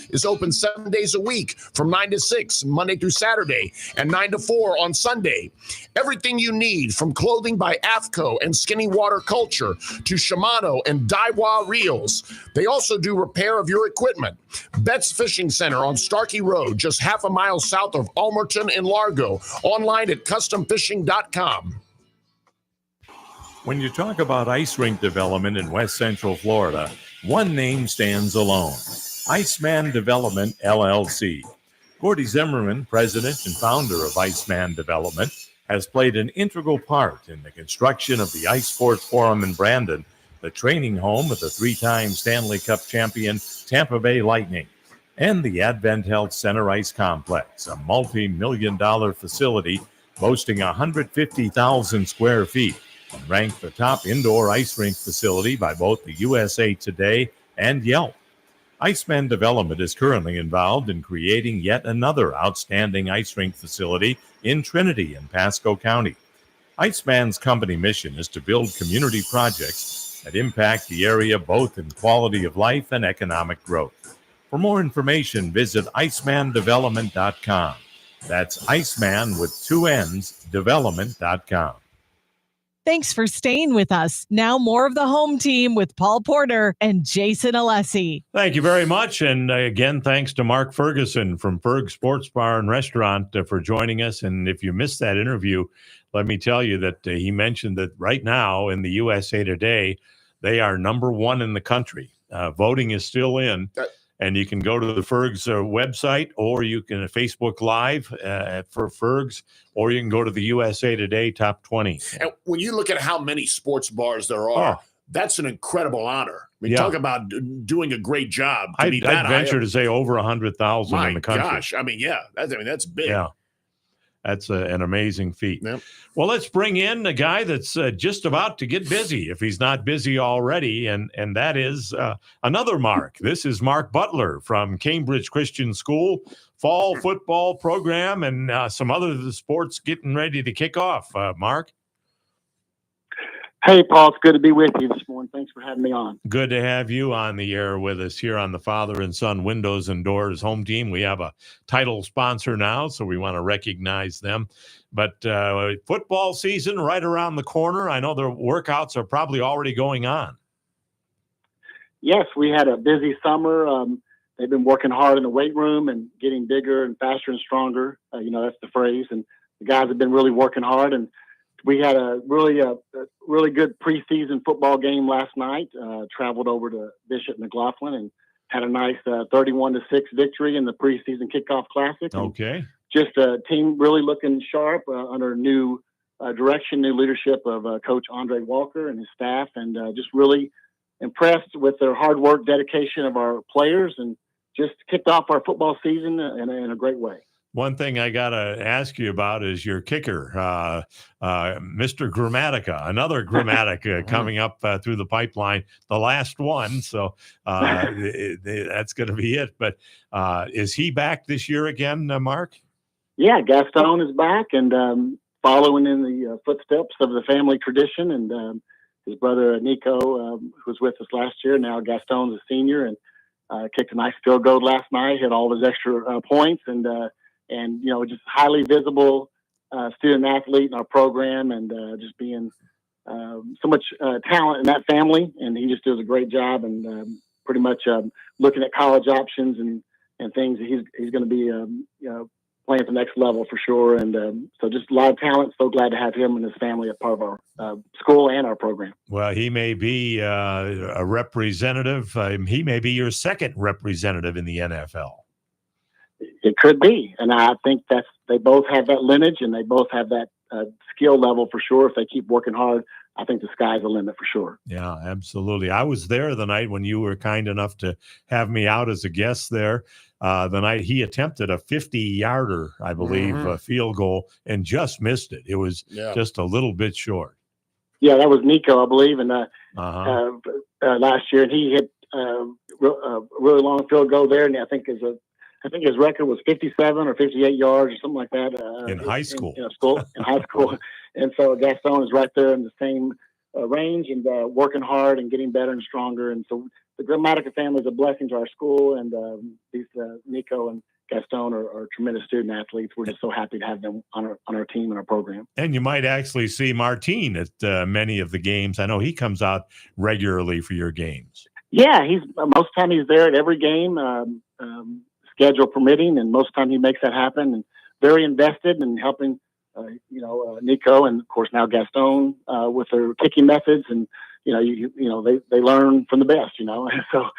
is open 7 days a week from 9 to 6, Monday through Saturday, and 9 to 4 on Sunday. Everything you need, from clothing by AFCO and Skinny Water Culture to Shimano and Daiwa Reels. They also do repair of your equipment. Betts Fishing Center on Starkey Road, just half a mile south of Almerton in Largo. Online at customfishing.com. When you talk about ice rink development in West Central Florida, one name stands alone: Iceman Development, LLC. Gordy Zimmerman, president and founder of Iceman Development, has played an integral part in the construction of the Ice Sports Forum in Brandon, the training home of the three-time Stanley Cup champion Tampa Bay Lightning, and the Advent Health Center Ice Complex, a multi-million-dollar facility boasting 150,000 square feet, and ranked the top indoor ice rink facility by both the USA Today and Yelp. Iceman Development is currently involved in creating yet another outstanding ice rink facility in Trinity and Pasco County. Iceman's company mission is to build community projects that impact the area both in quality of life and economic growth. For more information, visit icemandevelopment.com. That's Iceman with two N's, development.com. Thanks for staying with us. Now more of the home team with Paul Porter and Jason Alessi. Thank you very much. And again, thanks to Mark Ferguson from Ferg Sports Bar and Restaurant for joining us. And if you missed that interview, let me tell you that he mentioned that right now in the USA Today, they are number one in the country. Voting is still in. And you can go to the Ferg's website, or you can Facebook Live for Ferg's, or you can go to the USA Today Top 20. And when you look at how many sports bars there are, that's an incredible honor. I mean, talk about doing a great job. I'd venture to say over 100,000 in the country. Gosh, I mean, that's big. Yeah. That's an amazing feat. Yep. Well, let's bring in a guy that's just about to get busy, if he's not busy already, and that is another Mark. This is Mark Butler from Cambridge Christian School, fall football program, and some other sports getting ready to kick off. Mark? Hey, Paul, it's good to be with you this morning. Thanks for having me on. Good to have you on the air with us here on the Father and Son Windows and Doors Home Team. We have a title sponsor now, so we want to recognize them. But football season right around the corner. I know the workouts are probably already going on. Yes, we had a busy summer. They've been working hard in the weight room and getting bigger and faster and stronger. That's the phrase. And the guys have been really working hard. And we had a really good preseason football game last night. Traveled over to Bishop McLaughlin and had a nice 31-6 victory in the preseason kickoff classic. Okay. Just a team really looking sharp under new direction, new leadership of Coach Andre Walker and his staff, and just really impressed with their hard work, dedication of our players, and just kicked off our football season in a great way. One thing I got to ask you about is your kicker, Mr. Grammatica, another Grammatica coming up through the pipeline, the last one. So that's going to be it. But is he back this year again, Mark? Yeah, Gaston is back and following in the footsteps of the family tradition. And his brother Nico, who was with us last year, now Gaston's a senior and kicked a nice field goal last night, hit all of his extra points, and just highly visible student athlete in our program, and just being so much talent in that family. And he just does a great job, and pretty much looking at college options and things. He's going to be playing at the next level for sure. And so just a lot of talent. So glad to have him and his family a part of our school and our program. Well, he may be a representative. He may be your second representative in the NFL. It could be, and I think they both have that lineage, and they both have that skill level for sure. If they keep working hard, I think the sky's the limit for sure. Yeah, absolutely. I was there the night when you were kind enough to have me out as a guest there. The night he attempted a 50-yarder, I believe, field goal and just missed it. It was just a little bit short. Yeah, that was Nico, I believe, and last year, and he hit a really long field goal there, and I think his record was 57 or 58 yards or something like that. In high school. In high school. And so Gaston is right there in the same range and working hard and getting better and stronger. And so the Grammatica family is a blessing to our school. And these Nico and Gaston are tremendous student athletes. We're just so happy to have them on our team and our program. And you might actually see Martine at many of the games. I know he comes out regularly for your games. Yeah, he's most of the time he's there at every game. Schedule permitting, and most of the time he makes that happen, and very invested in helping, Nico and of course now Gaston with their kicking methods, and they learn from the best, so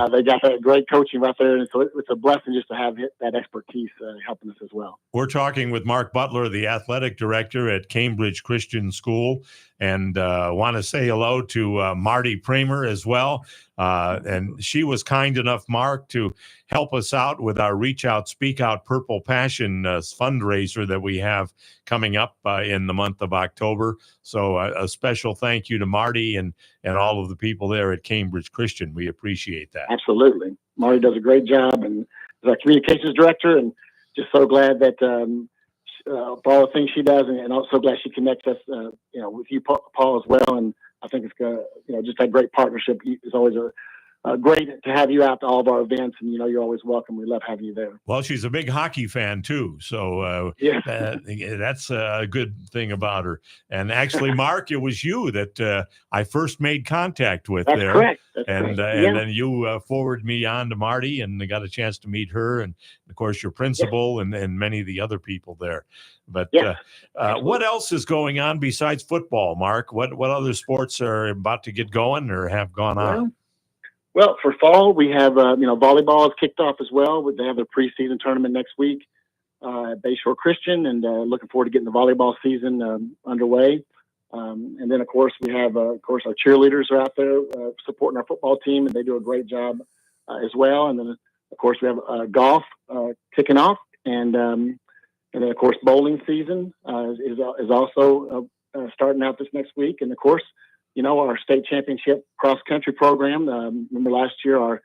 they got that great coaching right there, and so it's a blessing just to have that expertise helping us as well. We're talking with Mark Butler, the athletic director at Cambridge Christian School, and want to say hello to Marty Pramer as well. And she was kind enough, Mark, to help us out with our Reach Out, Speak Out Purple Passion fundraiser that we have coming up in the month of October. So a special thank you to Marty and all of the people there at Cambridge Christian. We appreciate that. Absolutely. Marty does a great job, and is our communications director, and just so glad that for all the things she does, and also glad she connects us, with you, Paul, as well. And I think it's going to, just that great partnership. It's always great to have you out to all of our events, and you're always welcome. We love having you there. Well, she's a big hockey fan too, so that's a good thing about her. And actually, Mark, it was you that I first made contact with. That's there. Correct. And then you forwarded me on to Marty, and I got a chance to meet her, and of course your principal and many of the other people there. But what else is going on besides football, Mark? What other sports are about to get going or have gone on? Well, for fall, we have, volleyball is kicked off as well. They have their preseason tournament next week at Bayshore Christian, and looking forward to getting the volleyball season underway. And then, of course, we have, our cheerleaders are out there supporting our football team, and they do a great job as well. And then, of course, we have golf kicking off, and then, of course, bowling season is also starting out this next week. And, of course, our state championship cross-country program. Remember last year, our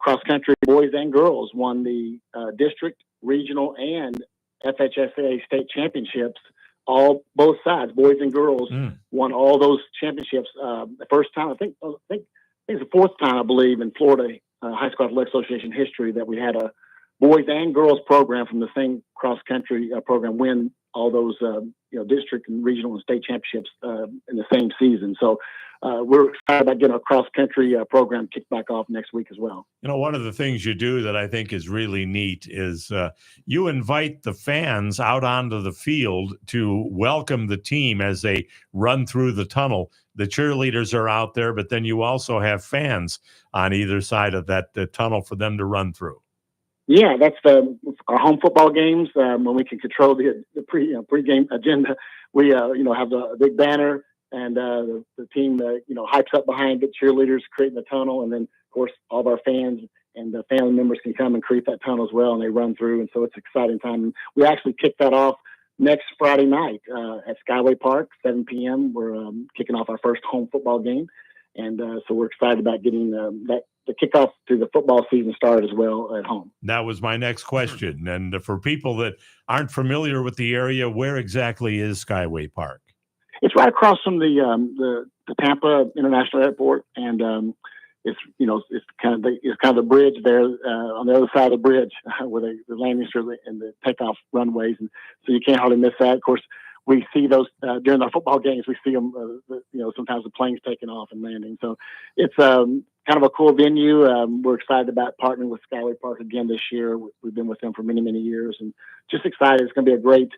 cross-country boys and girls won the district, regional, and FHSAA state championships. Both sides, boys and girls, won all those championships. The first time, I think it's the fourth time, I believe, in Florida High School Athletic Association history that we had a boys and girls program from the same cross-country program win all those, district and regional and state championships in the same season. So we're excited about getting our cross-country program kicked back off next week as well. One of the things you do that I think is really neat is you invite the fans out onto the field to welcome the team as they run through the tunnel. The cheerleaders are out there, but then you also have fans on either side of that tunnel for them to run through. Yeah, that's our home football games when we can control the pre-game agenda. We have the big banner, and the team hypes up behind the cheerleaders creating the tunnel, and then of course all of our fans and the family members can come and create that tunnel as well, and they run through, and so it's an exciting time. And we actually kick that off next Friday night at Skyway Park, 7 p.m. We're kicking off our first home football game, and so we're excited about getting the kickoff to the football season started as well at home. That was my next question. And for people that aren't familiar with the area, where exactly is Skyway Park? It's right across from the Tampa International Airport, and it's kind of the bridge there on the other side of the bridge where the landing strip and the takeoff runways, and so you can't hardly miss that. Of course, we see those during our football games. We see them, sometimes the planes taking off and landing. So it's kind of a cool venue. We're excited about partnering with Skyway Park again this year. We've been with them for many, many years, and just excited. It's going to be a great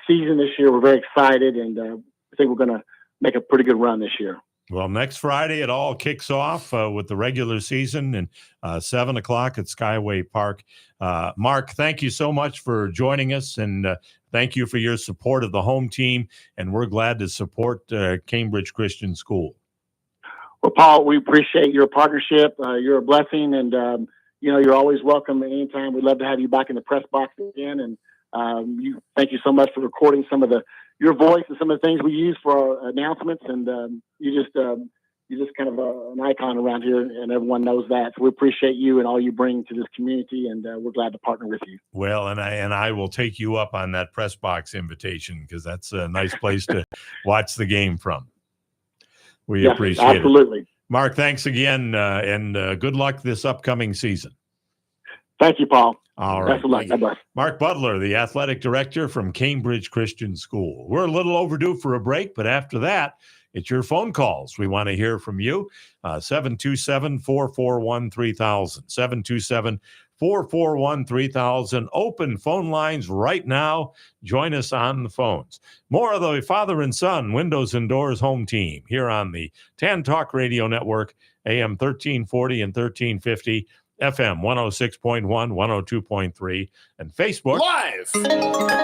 season this year. We're very excited, and I think we're going to make a pretty good run this year. Well, next Friday, it all kicks off with the regular season and 7 o'clock at Skyway Park. Mark, thank you so much for joining us, and thank you for your support of the home team. And we're glad to support Cambridge Christian School. Well, Paul, we appreciate your partnership. You're a blessing, and you're always welcome anytime. We'd love to have you back in the press box again. And thank you so much for recording some of your voice and some of the things we use for our announcements. And you're just kind of an icon around here, and everyone knows that. So we appreciate you and all you bring to this community, and we're glad to partner with you. Well, and I will take you up on that press box invitation, because that's a nice place to watch the game from. We appreciate it. Absolutely. Mark, thanks again, and good luck this upcoming season. Thank you, Paul. All right. Best of luck. God-bless. Mark Butler, the athletic director from Cambridge Christian School. We're a little overdue for a break, but after that, it's your phone calls. We want to hear from you. 727-441-3000. 727-441-3000. Open phone lines right now. Join us on the phones. More of the Father and Son Windows and Doors home team here on the Tan Talk Radio Network, AM 1340 and 1350. FM 106.1, 102.3, and Facebook Live.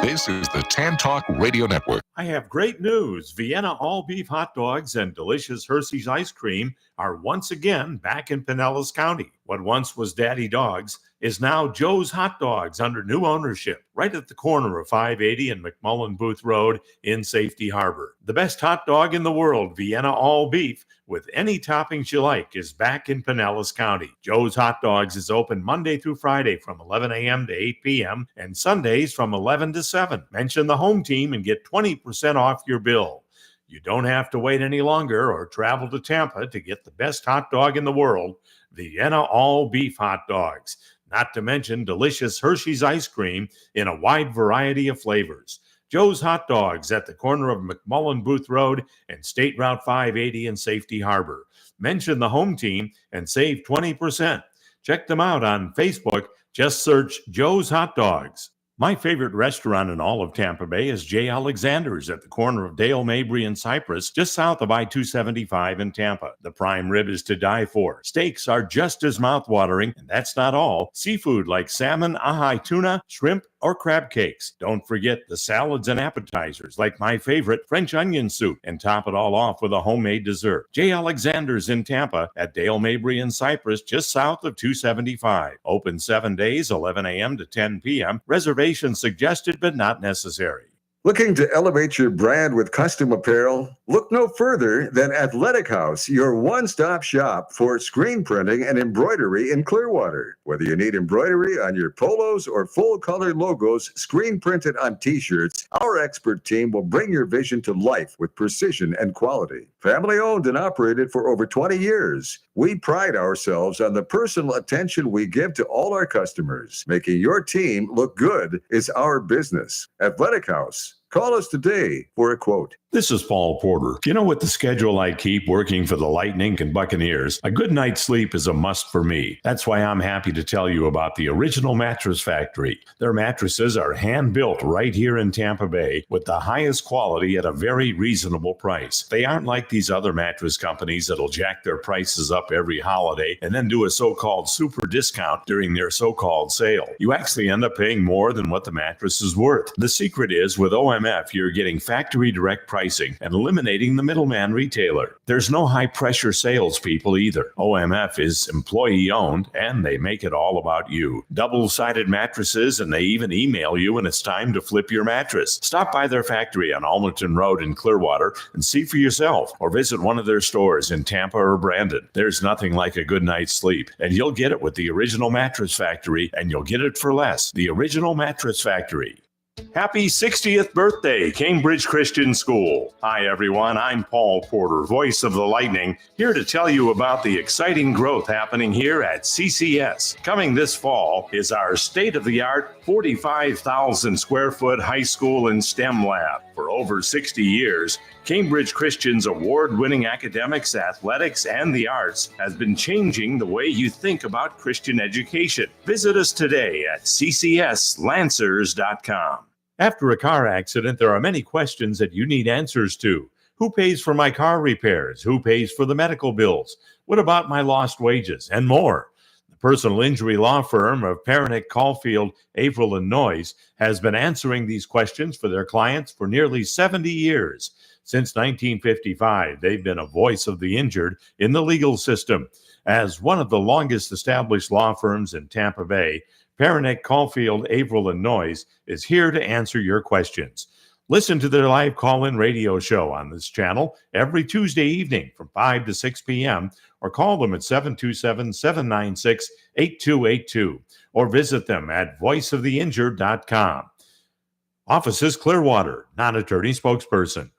This is the Tan Talk Radio Network. I have great news. Vienna all-beef hot dogs and delicious Hershey's ice cream are once again back in Pinellas County. What once was Daddy Dogs is now Joe's Hot Dogs under new ownership, right at the corner of 580 and McMullen Booth Road in Safety Harbor. The best hot dog in the world, Vienna all beef, with any toppings you like, is back in Pinellas County. Joe's Hot Dogs is open Monday through Friday from 11 a.m. to 8 p.m. and Sundays from 11 to 7. Mention the home team and get 20% off your bill. You don't have to wait any longer or travel to Tampa to get the best hot dog in the world, Vienna all-beef hot dogs. Not to mention delicious Hershey's ice cream in a wide variety of flavors. Joe's Hot Dogs at the corner of McMullen Booth Road and State Route 580 in Safety Harbor. Mention the home team and save 20%. Check them out on Facebook. Just search Joe's Hot Dogs. My favorite restaurant in all of Tampa Bay is J. Alexander's at the corner of Dale, Mabry, and Cypress, just south of I-275 in Tampa. The prime rib is to die for. Steaks are just as mouthwatering, and that's not all. Seafood like salmon, ahi tuna, shrimp, or crab cakes. Don't forget the salads and appetizers like my favorite French onion soup, and top it all off with a homemade dessert. J. Alexander's in Tampa at Dale, Mabry, and Cypress, just south of 275. Open 7 days, 11 a.m. to 10 p.m. Reservations suggested but not necessary. Looking to elevate your brand with custom apparel? Look no further than Athletic House, your one-stop shop for screen printing and embroidery in Clearwater. Whether you need embroidery on your polos or full-color logos screen printed on T-shirts, our expert team will bring your vision to life with precision and quality. Family owned and operated for over 20 years, we pride ourselves on the personal attention we give to all our customers. Making your team look good is our business. Athletic House. Call us today for a quote. This is Paul Porter. You know, with the schedule I keep working for the Lightning and Buccaneers, a good night's sleep is a must for me. That's why I'm happy to tell you about the Original Mattress Factory. Their mattresses are hand-built right here in Tampa Bay with the highest quality at a very reasonable price. They aren't like these other mattress companies that'll jack their prices up every holiday and then do a so-called super discount during their so-called sale. You actually end up paying more than what the mattress is worth. The secret is with OMF, you're getting factory direct pricing and eliminating the middleman retailer. There's no high-pressure salespeople either. OMF is employee-owned, and they make it all about you. Double-sided mattresses, and they even email you when it's time to flip your mattress. Stop by their factory on Almerton Road in Clearwater and see for yourself, or visit one of their stores in Tampa or Brandon. There's nothing like a good night's sleep, and you'll get it with the Original Mattress Factory, and you'll get it for less. The Original Mattress Factory. Happy 60th birthday, Cambridge Christian School. Hi, everyone. I'm Paul Porter, voice of the Lightning, here to tell you about the exciting growth happening here at CCS. Coming this fall is our state-of-the-art 45,000 square foot high school and STEM lab. For over 60 years, Cambridge Christian's award-winning academics, athletics, and the arts has been changing the way you think about Christian education. Visit us today at ccslancers.com. After a car accident, there are many questions that you need answers to. Who pays for my car repairs? Who pays for the medical bills? What about my lost wages? And more. The personal injury law firm of Pernick, Caulfield, Averill, and Noyes has been answering these questions for their clients for nearly 70 years. Since 1955, they've been a voice of the injured in the legal system. As one of the longest established law firms in Tampa Bay, Pernick, Caulfield, Averill, and Noyes is here to answer your questions. Listen to their live call-in radio show on this channel every Tuesday evening from 5 to 6 p.m. or call them at 727-796-8282 or visit them at voiceoftheinjured.com. Offices Clearwater, non-attorney spokesperson.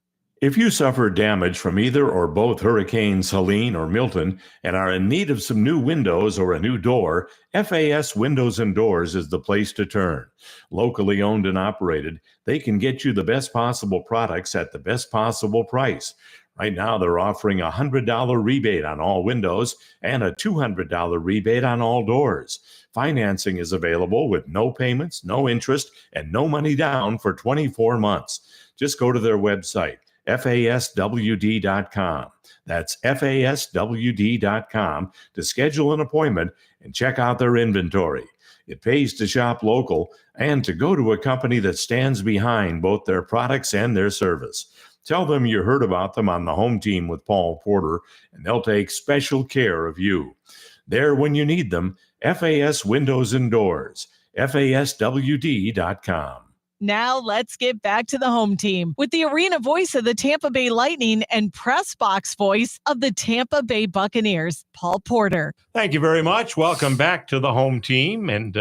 If you suffer damage from either or both Hurricanes Helene or Milton and are in need of some new windows or a new door, FAS Windows and Doors is the place to turn. Locally owned and operated, they can get you the best possible products at the best possible price. Right now, they're offering a $100 rebate on all windows and a $200 rebate on all doors. Financing is available with no payments, no interest, and no money down for 24 months. Just go to their website, FASWD.com. That's FASWD.com to schedule an appointment and check out their inventory. It pays to shop local and to go to a company that stands behind both their products and their service. Tell them you heard about them on the Home Team with Paul Porter, and they'll take special care of you. There when you need them, FAS Windows and Doors, FASWD.com. Now let's get back to the home team with the arena voice of the Tampa Bay Lightning and press box voice of the Tampa Bay Buccaneers, Paul Porter. Thank you very much. Welcome back to the home team. And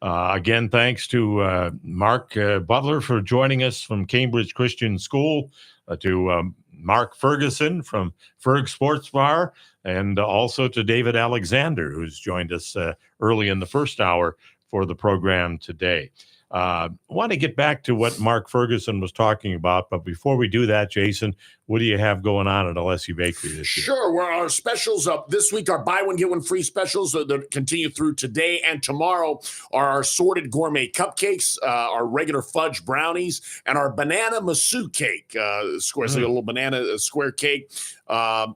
again, thanks to Mark Butler for joining us from Cambridge Christian School, to Mark Ferguson from Ferg Sports Bar, and also to David Alexander, who's joined us early in the first hour for the program today. I want to get back to what Mark Ferguson was talking about, but before we do that, Jason, what do you have going on at LSU Bakery this year? Sure. Well, our specials up this week are buy one, get one free specials that continue through today and tomorrow are our assorted gourmet cupcakes, our regular fudge brownies, and our banana masu cake. Square, so a little banana square cake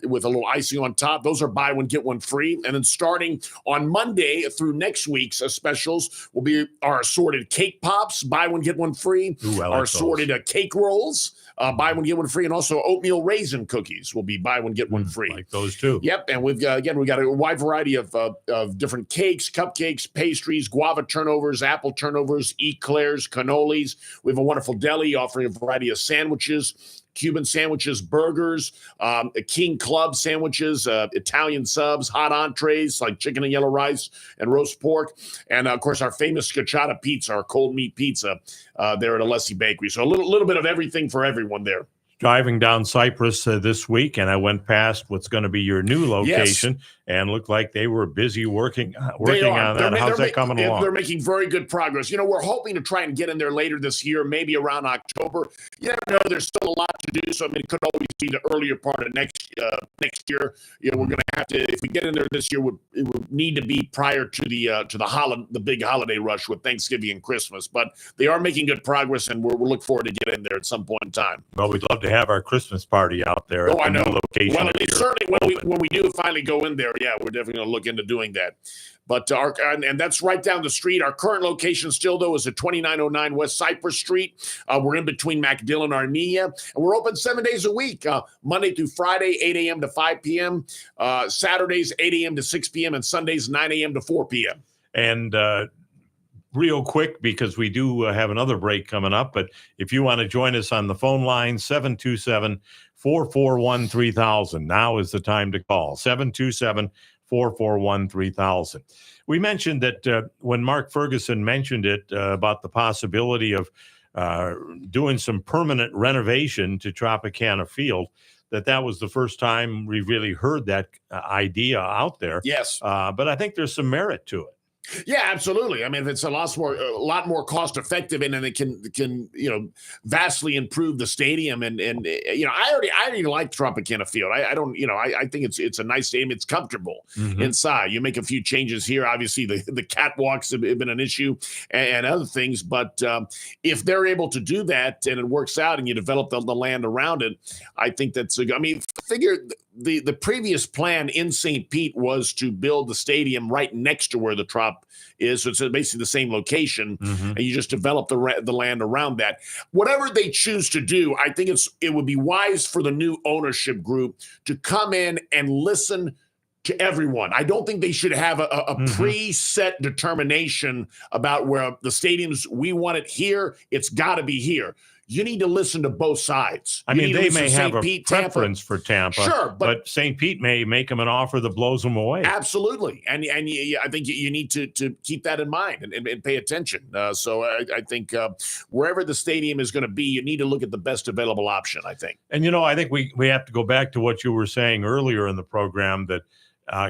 with a little icing on top. Those are buy one, get one free. And then starting on Monday through next week's specials will be our assorted cake pops, buy one, get one free. Ooh, I like our assorted cake rolls, buy one, get one free, and also oatmeal raisin cookies will be buy one, get one free. Like those too. Yep, and we've got a wide variety of different cakes, cupcakes, pastries, guava turnovers, apple turnovers, eclairs, cannolis. We have a wonderful deli offering a variety of sandwiches, Cuban sandwiches, burgers, King Club sandwiches, Italian subs, hot entrees like chicken and yellow rice and roast pork, and of course our famous scacciata pizza, our cold meat pizza there at Alessi Bakery. So a little bit of everything for everyone there. Driving down Cypress this week, and I went past what's going to be your new location, and looked like they were busy working on that. How's that coming along? They're making very good progress. You know, we're hoping to try and get in there later this year, maybe around October. You never know. There's still a lot to do, so I mean, it could always be the earlier part of next year. You know, we're going to have to, if we get in there this year, it would need to be prior to the big holiday rush with Thanksgiving and Christmas. But they are making good progress, and we'll look forward to get in there at some point in time. Well, we'd love to have our Christmas party out there. Oh, I know. Location well, certainly when we do finally go in there, yeah, we're definitely going to look into doing that. But and that's right down the street. Our current location still, though, is at 2909 West Cypress Street. We're in between MacDill and Armenia. And we're open 7 days a week, Monday through Friday, 8 a.m. to 5 p.m., Saturdays, 8 a.m. to 6 p.m., and Sundays, 9 a.m. to 4 p.m. And real quick, because we do have another break coming up, but if you want to join us on the phone line, 727-441-3000. Now is the time to call, 727-441-3000. We mentioned that when Mark Ferguson mentioned it about the possibility of doing some permanent renovation to Tropicana Field, that was the first time we really heard that idea out there. Yes. But I think there's some merit to it. Yeah, absolutely. I mean, if it's a lot more cost effective, and then it can vastly improve the stadium, and I already like Tropicana Field. I think it's a nice stadium. It's comfortable inside. You make a few changes here. Obviously, the catwalks have been an issue and other things, but if they're able to do that and it works out, and you develop the land around it, I think that's figure. The previous plan in St. Pete was to build the stadium right next to where the Trop is. So it's basically the same location, and you just develop the land around that. Whatever they choose to do, I think it would be wise for the new ownership group to come in and listen to everyone. I don't think they should have a preset determination about where the stadiums, we want it here, it's got to be here. You need to listen to both sides. I mean, they may have a preference for Tampa, sure, but St. Pete may make them an offer that blows them away. Absolutely, and I think you need to keep that in mind and pay attention. So I think wherever the stadium is going to be, you need to look at the best available option, I think. And I think we have to go back to what you were saying earlier in the program, that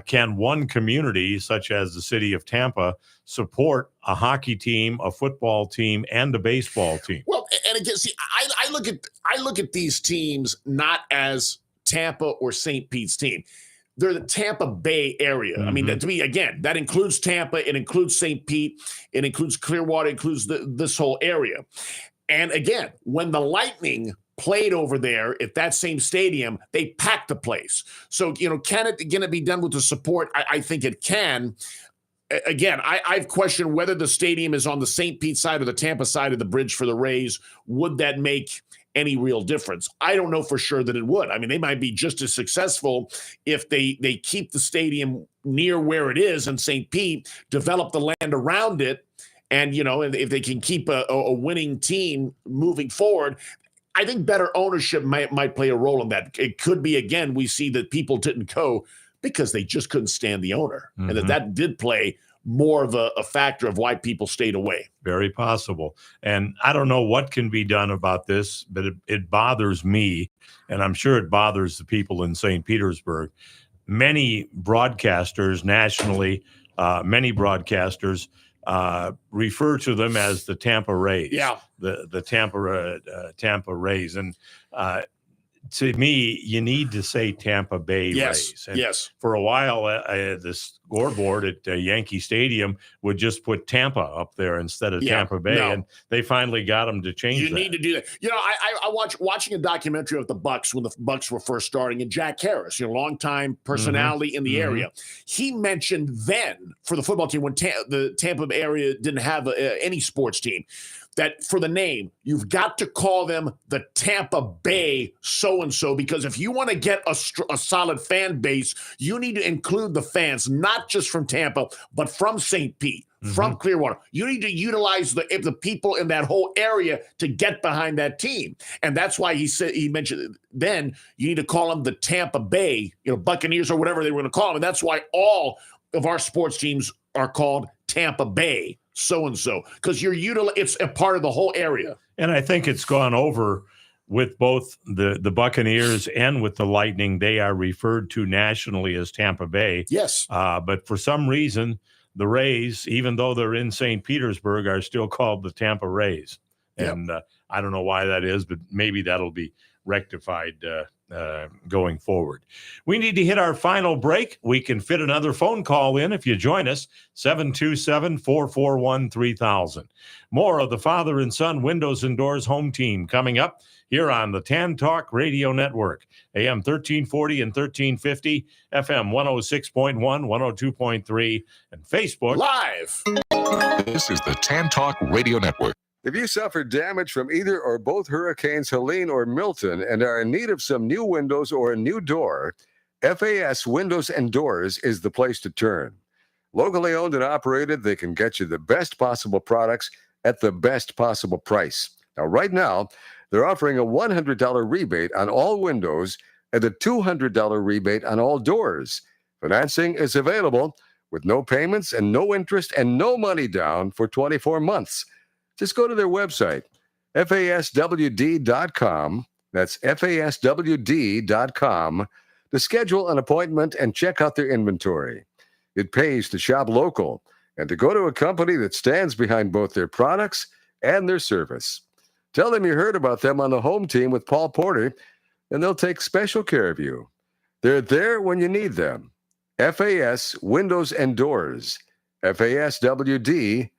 can one community, such as the city of Tampa, support a hockey team, a football team, and a baseball team? Well, and again, see, I look at these teams not as Tampa or St. Pete's team. They're the Tampa Bay area. I mean, to me, again, that includes Tampa, it includes St. Pete, it includes Clearwater, it includes this whole area. And again, when the Lightning played over there at that same stadium, they packed the place. So, can it be done with the support? I think it can. Again, I've questioned whether the stadium is on the St. Pete side or the Tampa side of the bridge for the Rays. Would that make any real difference? I don't know for sure that it would. I mean, they might be just as successful if they keep the stadium near where it is in St. Pete, develop the land around it, and, if they can keep a winning team moving forward. I think better ownership might play a role in that. It could be, again, we see that people didn't go because they just couldn't stand the owner, and that did play more of a factor of why people stayed away. Very possible. And I don't know what can be done about this, but it bothers me, and I'm sure it bothers the people in St. Petersburg. Many broadcasters nationally, refer to them as the Tampa Rays. Yeah, the Tampa Rays, and to me, you need to say Tampa Bay Rays. And for a while, the scoreboard at Yankee Stadium would just put Tampa up there instead of Tampa Bay, and they finally got them to change that. You need to do that. I watching a documentary of the Bucks when the Bucks were first starting, and Jack Harris, longtime personality in the area. He mentioned then for the football team when the Tampa Bay area didn't have any sports team, that for the name, you've got to call them the Tampa Bay so-and-so, because if you want to get a solid fan base, you need to include the fans, not just from Tampa, but from St. Pete, from Clearwater. You need to utilize the people in that whole area to get behind that team. And that's why he mentioned then you need to call them the Tampa Bay, Buccaneers or whatever they were going to call them. And that's why all of our sports teams are called Tampa Bay so-and-so, because it's a part of the whole area. And I think it's gone over with both the Buccaneers and with the Lightning. They are referred to nationally as Tampa Bay. Yes. But for some reason, the Rays, even though they're in St. Petersburg, are still called the Tampa Rays. And I don't know why that is, but maybe that'll be rectified going forward. We need to hit our final break. We can fit another phone call in if you join us, 727-441-3000. More of the Father and Son Windows and Doors Home Team coming up here on the Tan Talk Radio Network, AM 1340 and 1350, FM 106.1, 102.3, and Facebook Live. This is the Tan Talk Radio Network. If you suffered damage from either or both Hurricanes Helene or Milton and are in need of some new windows or a new door, FAS Windows and Doors is the place to turn. Locally owned and operated, they can get you the best possible products at the best possible price. Now, right now, they're offering a $100 rebate on all windows and a $200 rebate on all doors. Financing is available with no payments and no interest and no money down for 24 months. Just go to their website, faswd.com. That's faswd.com to schedule an appointment and check out their inventory. It pays to shop local. and to go to a company that stands behind both their products and their service. Tell them you heard about them on the Home Team with Paul Porter, and they'll take special care of you. They're there when you need them. FAS Windows and Doors, FASWD.com.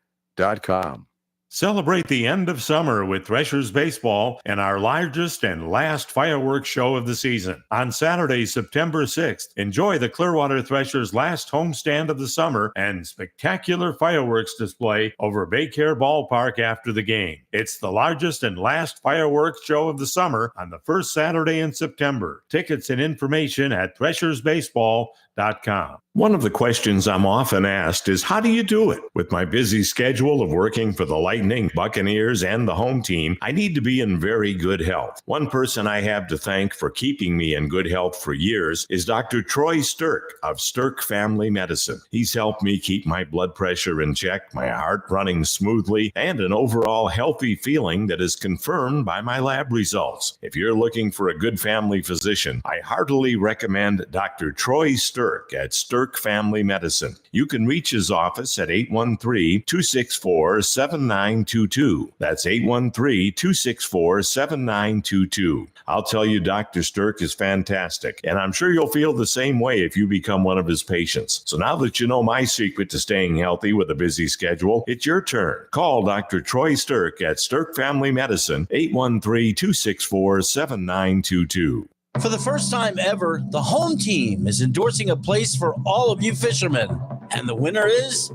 Celebrate the end of summer with Threshers Baseball and our largest and last fireworks show of the season. On Saturday, September 6th, enjoy the Clearwater Threshers' last homestand of the summer and spectacular fireworks display over Baycare Ballpark after the game. It's the largest and last fireworks show of the summer on the first Saturday in September. Tickets and information at threshersbaseball.com. One of the questions I'm often asked is, how do you do it? With my busy schedule of working for the Lightning, Buccaneers, and the Home Team, I need to be in very good health. One person I have to thank for keeping me in good health for years is Dr. Troy Stirk of Stirk Family Medicine. He's helped me keep my blood pressure in check, my heart running smoothly, and an overall healthy feeling that is confirmed by my lab results. If you're looking for a good family physician, I heartily recommend Dr. Troy Stirk at Stirk Family Medicine. You can reach his office at 813-264-7922. That's 813-264-7922. I'll tell you, Dr. Stirk is fantastic, and I'm sure you'll feel the same way if you become one of his patients. So now that you know my secret to staying healthy with a busy schedule, it's your turn. Call Dr. Troy Stirk at Stirk Family Medicine, 813-264-7922. For the first time ever, the Home Team is endorsing a place for all of you fishermen. And the winner is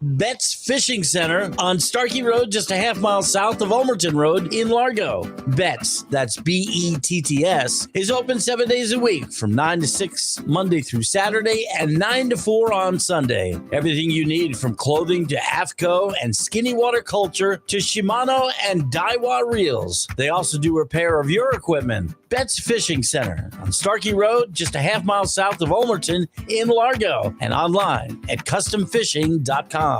Betts Fishing Center on Starkey Road, just a half mile south of Ulmerton Road in Largo. Betts, that's Betts, is open 7 days a week from 9 to 6 Monday through Saturday and 9 to 4 on Sunday. Everything you need from clothing to AFCO and skinny water culture to Shimano and Daiwa reels. They also do repair of your equipment. Betts Fishing Center on Starkey Road, just a half mile south of Ulmerton in Largo, and online at customfishing.com.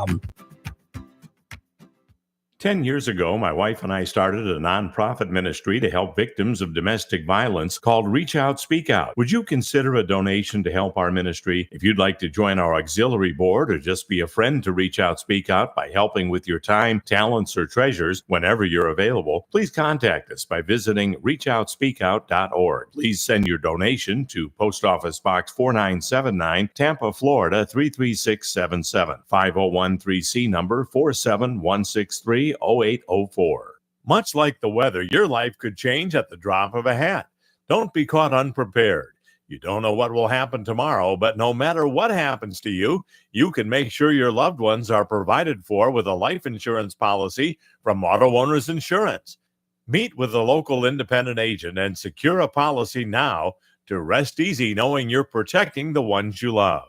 10 years ago, my wife and I started a nonprofit ministry to help victims of domestic violence called Reach Out, Speak Out. Would you consider a donation to help our ministry? If you'd like to join our auxiliary board or just be a friend to Reach Out, Speak Out by helping with your time, talents, or treasures whenever you're available, please contact us by visiting reachoutspeakout.org. Please send your donation to Post Office Box 4979, Tampa, Florida 33677, 5013C number 47163. 0804. Much like the weather, your life could change at the drop of a hat. Don't be caught unprepared. You don't know what will happen tomorrow, but no matter what happens to you, you can make sure your loved ones are provided for with a life insurance policy from Auto Owners Insurance. Meet with a local independent agent and secure a policy now to rest easy knowing you're protecting the ones you love.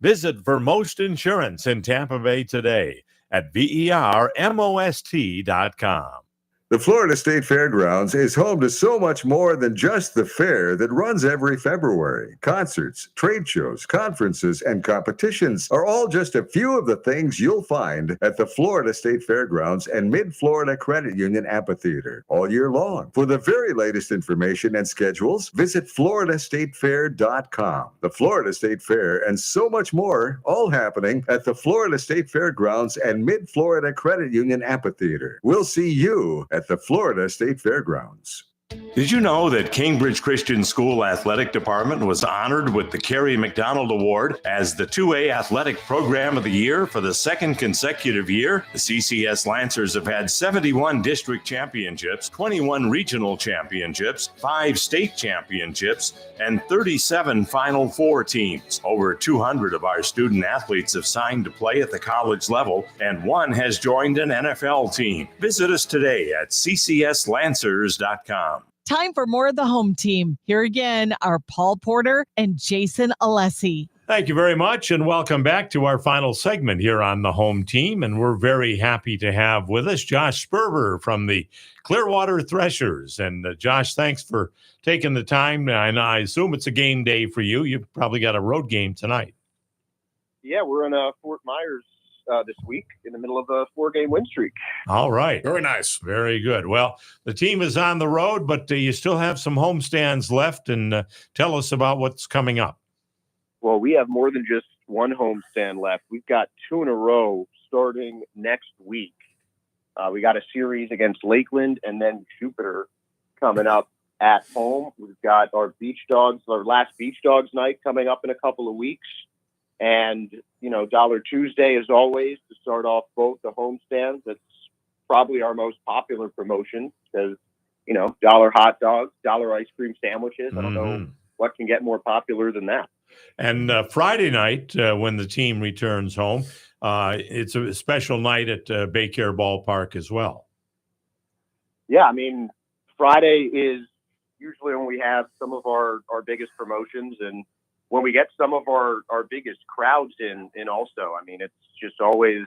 Visit Vermost Insurance in Tampa Bay today at vermost.com. The Florida State Fairgrounds is home to so much more than just the fair that runs every February. Concerts, trade shows, conferences, and competitions are all just a few of the things you'll find at the Florida State Fairgrounds and Mid-Florida Credit Union Amphitheater all year long. For the very latest information and schedules, visit floridastatefair.com. The Florida State Fair and so much more, all happening at the Florida State Fairgrounds and Mid-Florida Credit Union Amphitheater. We'll see you at the Florida State Fairgrounds. Did you know that Cambridge Christian School Athletic Department was honored with the Kerry McDonald Award as the 2A Athletic Program of the Year for the second consecutive year? The CCS Lancers have had 71 district championships, 21 regional championships, 5 state championships, and 37 Final Four teams. Over 200 of our student athletes have signed to play at the college level, and 1 has joined an NFL team. Visit us today at ccslancers.com. Time for more of the Home Team. Here again are Paul Porter and Jason Alessi. Thank you very much, and welcome back to our final segment here on the Home Team. And we're very happy to have with us Josh Sperber from the Clearwater Threshers. And Josh, thanks for taking the time. And I assume it's a game day for you. You've probably got a road game tonight. Yeah, we're in Fort Myers this week in the middle of a 4-game win streak. All right. Very nice. Very good. Well, the team is on the road, but you still have some homestands left. And tell us about what's coming up. Well, we have more than just one homestand left. We've got 2 in a row starting next week. We got a series against Lakeland and then Jupiter coming up at home. We've got our last Beach Dogs night coming up in a couple of weeks. And, Dollar Tuesday, as always, to start off both the homestands. That's probably our most popular promotion because, dollar hot dogs, dollar ice cream sandwiches. I don't know what can get more popular than that. And Friday night, when the team returns home, it's a special night at Baycare Ballpark as well. Yeah, Friday is usually when we have some of our biggest promotions and when we get some of our biggest crowds in also. It's just always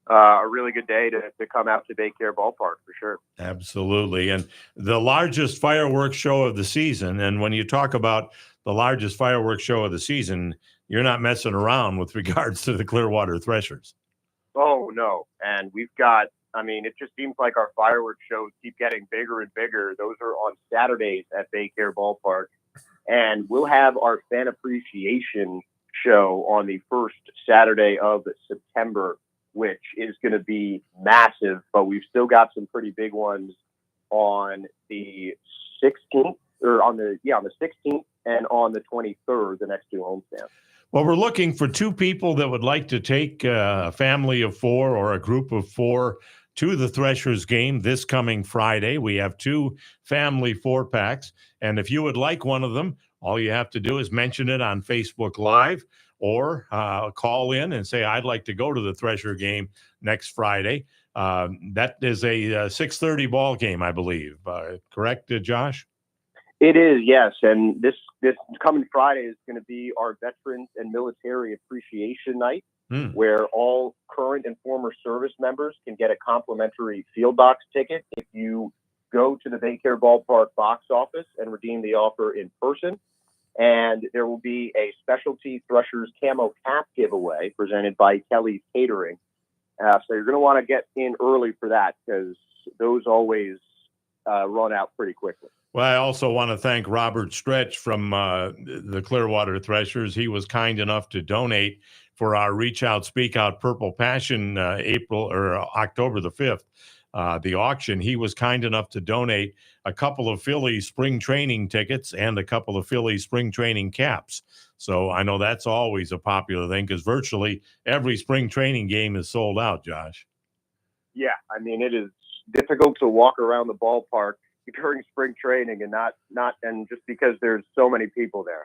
a really good day to come out to Baycare Ballpark for sure. Absolutely. And the largest fireworks show of the season. And when you talk about the largest fireworks show of the season, you're not messing around with regards to the Clearwater Threshers. Oh, no. And we've got, it just seems like our fireworks shows keep getting bigger and bigger. Those are on Saturdays at Baycare Ballpark. And we'll have our fan appreciation show on the first Saturday of September, which is going to be massive. But we've still got some pretty big ones on the 16th, or on the 16th and on the 23rd, the next 2 homestands. Well, we're looking for 2 people that would like to take a family of 4 or a group of 4 to the Threshers game this coming Friday. We have 2 family 4-packs. And if you would like one of them, all you have to do is mention it on Facebook Live or call in and say, I'd like to go to the Thresher game next Friday. That is a 6:30 ball game, I believe. Correct, Josh? It is, yes. And this coming Friday is going to be our Veterans and Military Appreciation Night, where all current and former service members can get a complimentary field box ticket if you go to the Baycare Ballpark box office and redeem the offer in person. And there will be a specialty Threshers camo cap giveaway presented by Kelly's Catering. So you're going to want to get in early for that because those always run out pretty quickly. Well, I also want to thank Robert Stretch from the Clearwater Threshers. He was kind enough to donate for our Reach Out, Speak Out Purple Passion October the 5th. The auction. He was kind enough to donate a couple of Phillies spring training tickets and a couple of Phillies spring training caps. So I know that's always a popular thing because virtually every spring training game is sold out, Josh. Yeah, it is difficult to walk around the ballpark during spring training and not just because there's so many people there.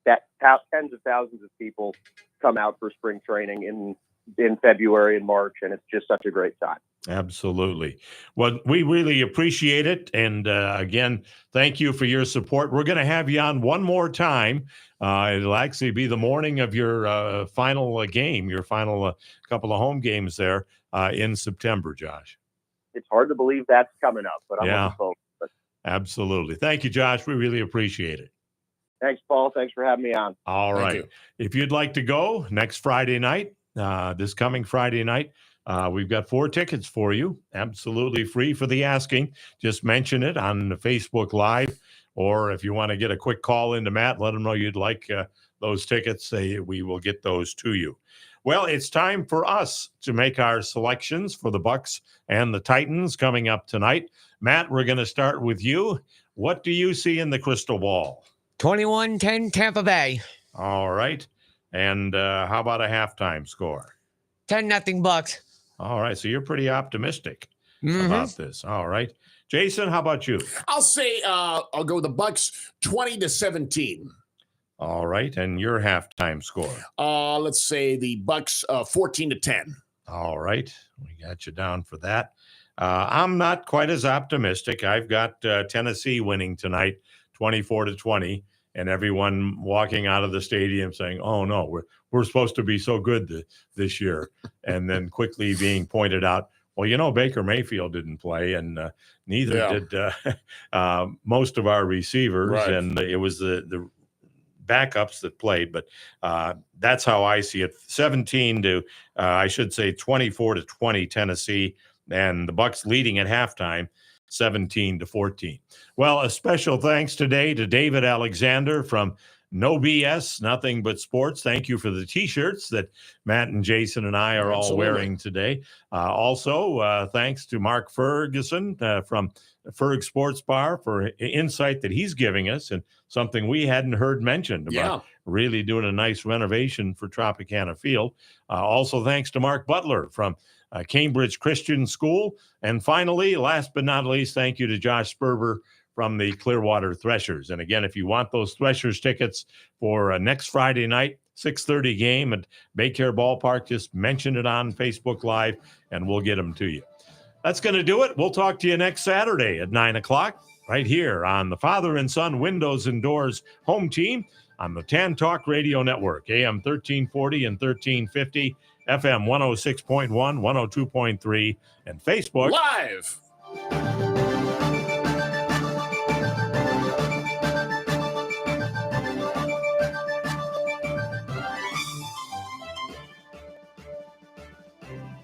That tens of thousands of people come out for spring training in February and March, and it's just such a great time. Absolutely. Well, we really appreciate it. And again, thank you for your support. We're going to have you on one more time. It'll actually be the morning of your final game, your final couple of home games there in September, Josh. It's hard to believe that's coming up, but I'm looking forward to it. Absolutely. Thank you, Josh. We really appreciate it. Thanks, Paul. Thanks for having me on. All right. If you'd like to go next Friday night, this coming Friday night, we've got 4 tickets for you, absolutely free for the asking. Just mention it on the Facebook Live, or if you want to get a quick call into Matt, let him know you'd like those tickets. We will get those to you. Well, it's time for us to make our selections for the Bucks and the Titans coming up tonight. Matt, we're going to start with you. What do you see in the crystal ball? 21-10 Tampa Bay. All right. And how about a halftime score? 10-0 Bucks. All right. So you're pretty optimistic about this. All right. Jason, how about you? I'll say I'll go with the Bucks 20-17. All right. And your halftime score? Let's say the Bucks 14-10. All right. We got you down for that. I'm not quite as optimistic. I've got Tennessee winning tonight 24-20. And everyone walking out of the stadium saying, "Oh no, we're supposed to be so good this year," and then quickly being pointed out, "Well, Baker Mayfield didn't play, and neither did most of our receivers, right. And it was the backups that played." But that's how I see it: 24-20 Tennessee, and the Bucks leading at halftime. 17-14. Well, a special thanks today to David Alexander from No BS, nothing but sports. Thank you for the T-shirts that Matt and Jason and I are all wearing today. Also, thanks to Mark Ferguson from Ferg Sports Bar for insight that he's giving us and something we hadn't heard mentioned about really doing a nice renovation for Tropicana Field. Also, thanks to Mark Butler from Cambridge Christian School. And finally, last but not least, thank you to Josh Sperber from the Clearwater Threshers. And again, if you want those Threshers tickets for next Friday night, 6:30 game at Baycare Ballpark, just mention it on Facebook Live and we'll get them to you. That's going to do it. We'll talk to you next Saturday at 9 o'clock right here on the Father and Son Windows and Doors Home Team on the Tan Talk Radio Network, AM 1340 and 1350, FM 106.1, 102.3, and Facebook Live.